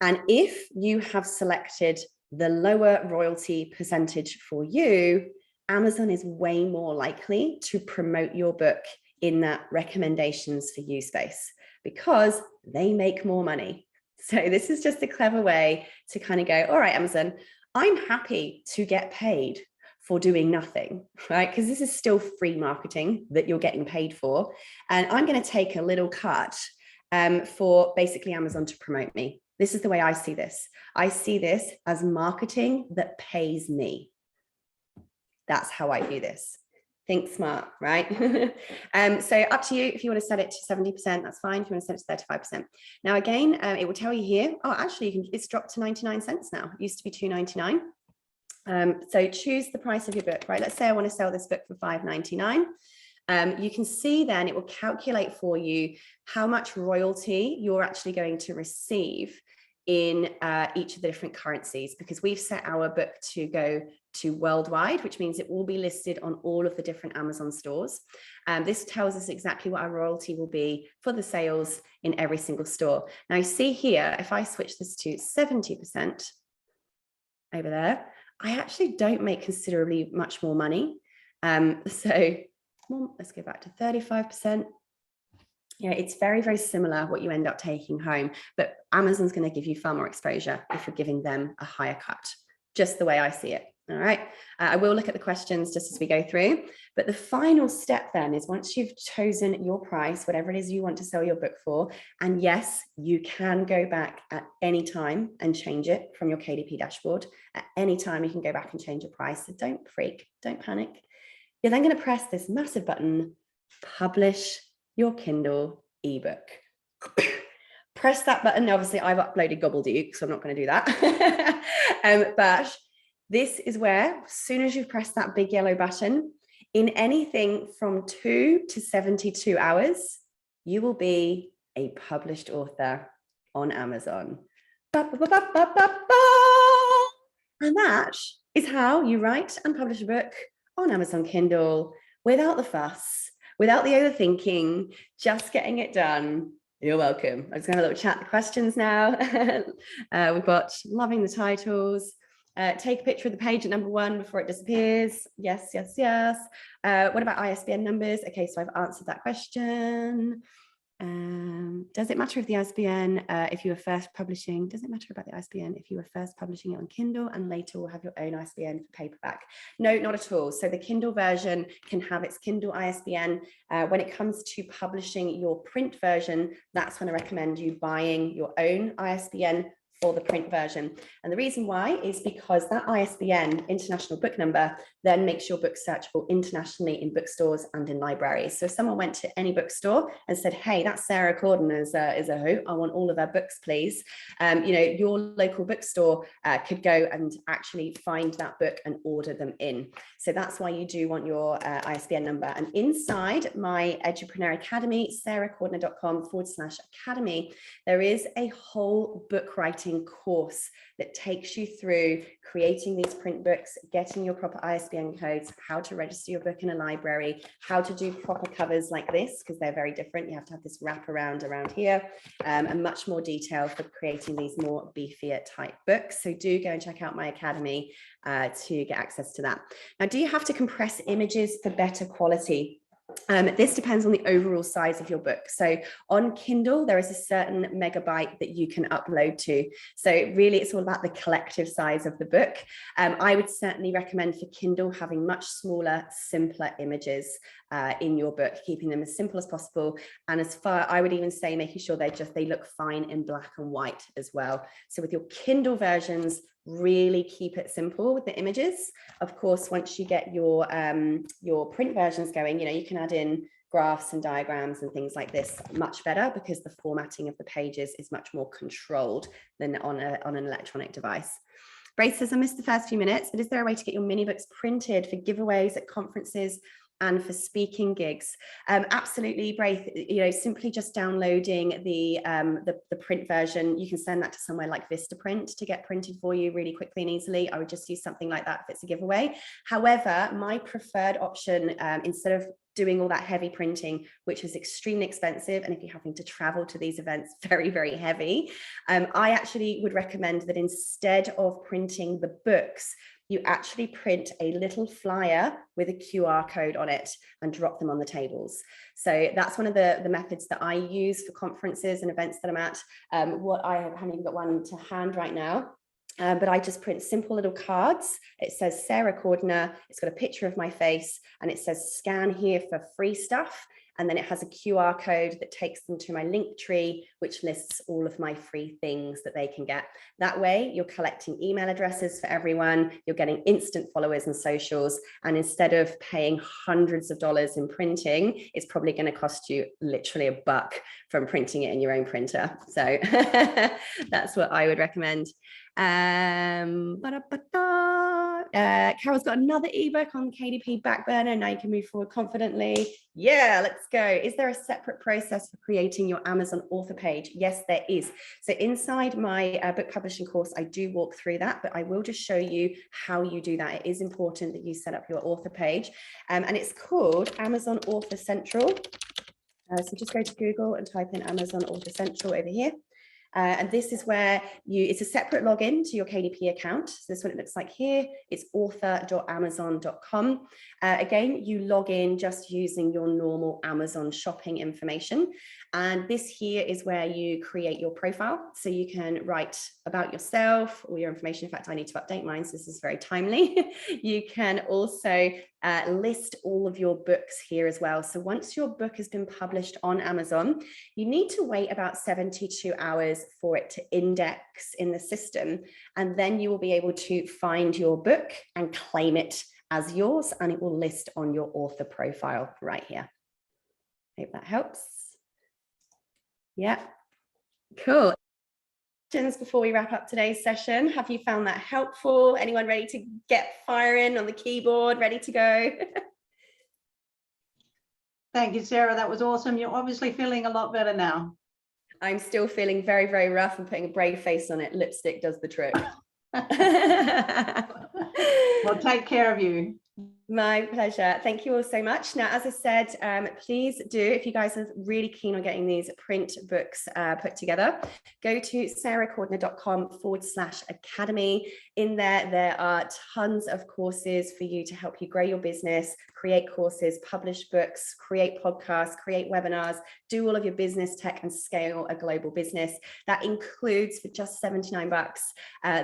And if you have selected the lower royalty percentage for you, Amazon is way more likely to promote your book in that recommendations for you space because they make more money. So this is just a clever way to kind of go, all right, Amazon, I'm happy to get paid for doing nothing, right? Because this is still free marketing that you're getting paid for. And I'm going to take a little cut for basically Amazon to promote me. This is the way I see this. I see this as marketing that pays me. That's how I view this. Think smart, right? So up to you. If you want to set it to 70%, that's fine. If you want to set it to 35%. Now, again, it will tell you here, oh, actually, it's dropped to 99 cents now. It used to be $2.99. So choose the price of your book, right? Let's say I want to sell this book for $5.99. You can see then it will calculate for you how much royalty you're actually going to receive in each of the different currencies, because we've set our book to go to worldwide, which means it will be listed on all of the different Amazon stores. This tells us exactly what our royalty will be for the sales in every single store. Now you see here, if I switch this to 70% over there, I actually don't make considerably much more money. So let's go back to 35%. Yeah, it's very, very similar what you end up taking home, but Amazon's going to give you far more exposure if you're giving them a higher cut, just the way I see it. All right. I will look at the questions just as we go through, but the final step then is once you've chosen your price, whatever it is you want to sell your book for, and yes, you can go back at any time and change it from your KDP dashboard. At any time you can go back and change your price. So don't freak, don't panic. You're then going to press this massive button, publish your Kindle ebook. Press that button. Obviously, I've uploaded gobbledygook, so I'm not going to do that. But this is where, as soon as you've pressed that big yellow button, in anything from 2 to 72 hours, you will be a published author on Amazon. And that is how you write and publish a book on Amazon Kindle without the fuss, without the overthinking, just getting it done. You're welcome. I'm just going to have a little chat the questions now. We've got loving the titles. Take a picture of the page at number 1 before it disappears. Yes, yes, yes. What about ISBN numbers? Okay, so I've answered that question. Does it matter if the ISBN, if you were first publishing, does it matter about the ISBN if you were first publishing it on Kindle and later will have your own ISBN for paperback? No, not at all. So the Kindle version can have its Kindle ISBN. When it comes to publishing your print version, that's when I recommend you buying your own ISBN for the print version. And the reason why is because that ISBN, international book number, then makes your book searchable internationally in bookstores and in libraries. So if someone went to any bookstore and said, hey, that's Sarah Cordiner is a who, I want all of her books, please. Your local bookstore could go and actually find that book and order them in. So that's why you do want your ISBN number. And inside my Edupreneur Academy, sarahcordiner.com/academy, there is a whole book writing course that takes you through creating these print books, getting your proper ISBN codes, how to register your book in a library, how to do proper covers like this, because they're very different. You have to have this wrap around here, and much more detail for creating these more beefier type books. So do go and check out my academy to get access to that. Now, do you have to compress images for better quality? This depends on the overall size of your book. So on Kindle, there is a certain megabyte that you can upload to. So really, it's all about the collective size of the book. I would certainly recommend for Kindle having much smaller, simpler images in your book, keeping them as simple as possible. And I would even say making sure they look fine in black and white as well. So with your Kindle versions, really keep it simple with the images. Of course, once you get your print versions going, you can add in graphs and diagrams and things like this much better, because the formatting of the pages is much more controlled than on an electronic device. Braith says, I missed the first few minutes, but is there a way to get your mini books printed for giveaways at conferences and for speaking gigs? Absolutely, Braith. Simply just downloading the print version, you can send that to somewhere like Vistaprint to get printed for you really quickly and easily. I would just use something like that if it's a giveaway. However, my preferred option, instead of doing all that heavy printing, which is extremely expensive, and if you're having to travel to these events, very, very heavy, I actually would recommend that instead of printing the books, you actually print a little flyer with a QR code on it and drop them on the tables. So that's one of the methods that I use for conferences and events that I'm at. I haven't even got one to hand right now. But I just print simple little cards. It says Sarah Cordiner. It's got a picture of my face, and it says scan here for free stuff. And then it has a QR code that takes them to my link tree, which lists all of my free things that they can get. That way, you're collecting email addresses for everyone. You're getting instant followers and socials. And instead of paying hundreds of dollars in printing, it's probably going to cost you literally $1 from printing it in your own printer. So that's what I would recommend. Carol's got another ebook on KDP back burner. Now you can move forward confidently. Yeah, let's go. Is there a separate process for creating your Amazon author page? Yes, there is. So inside my book publishing course, I do walk through that, but I will just show you how you do that. It is important that you set up your author page, and it's called Amazon Author Central. So just go to Google and type in Amazon Author Central over here. And this is where it's a separate login to your KDP account. So this is what it looks like here. It's author.amazon.com. Again, you log in just using your normal Amazon shopping information. And this here is where you create your profile. So you can write about yourself or your information. In fact, I need to update mine, so this is very timely. You can also list all of your books here as well. So once your book has been published on Amazon, you need to wait about 72 hours for it to index in the system. And then you will be able to find your book and claim it as yours, and it will list on your author profile right here. Hope that helps. Yeah, cool. Questions before we wrap up today's session? Have you found that helpful? Anyone ready to get firing on the keyboard, ready to go? Thank you, Sarah. That was awesome. You're obviously feeling a lot better now. I'm still feeling very, very rough, and putting a brave face on it. Lipstick does the trick. Well, take care of you. My pleasure. Thank you all so much. Now, as I said, please do, if you guys are really keen on getting these print books put together, go to sarahcordiner.com/academy. In there are tons of courses for you to help you grow your business, create courses, publish books, create podcasts, create webinars, do all of your business tech and scale a global business. That includes, for just $79,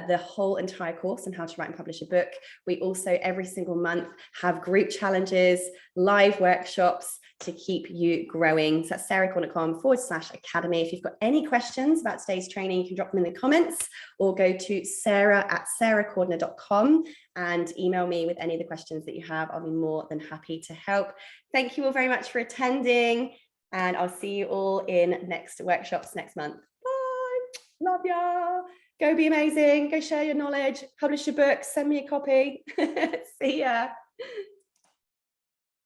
the whole entire course on how to write and publish a book. We also, every single month, have group challenges, live workshops to keep you growing. So that's sarahcordiner.com/academy. If you've got any questions about today's training, you can drop them in the comments or go to sarah@sarahcordiner.com and email me with any of the questions that you have. I'll be more than happy to help. Thank you all very much for attending, and I'll see you all in next workshops next month. Bye. Love ya. Go be amazing. Go share your knowledge, publish your books, send me a copy. See ya.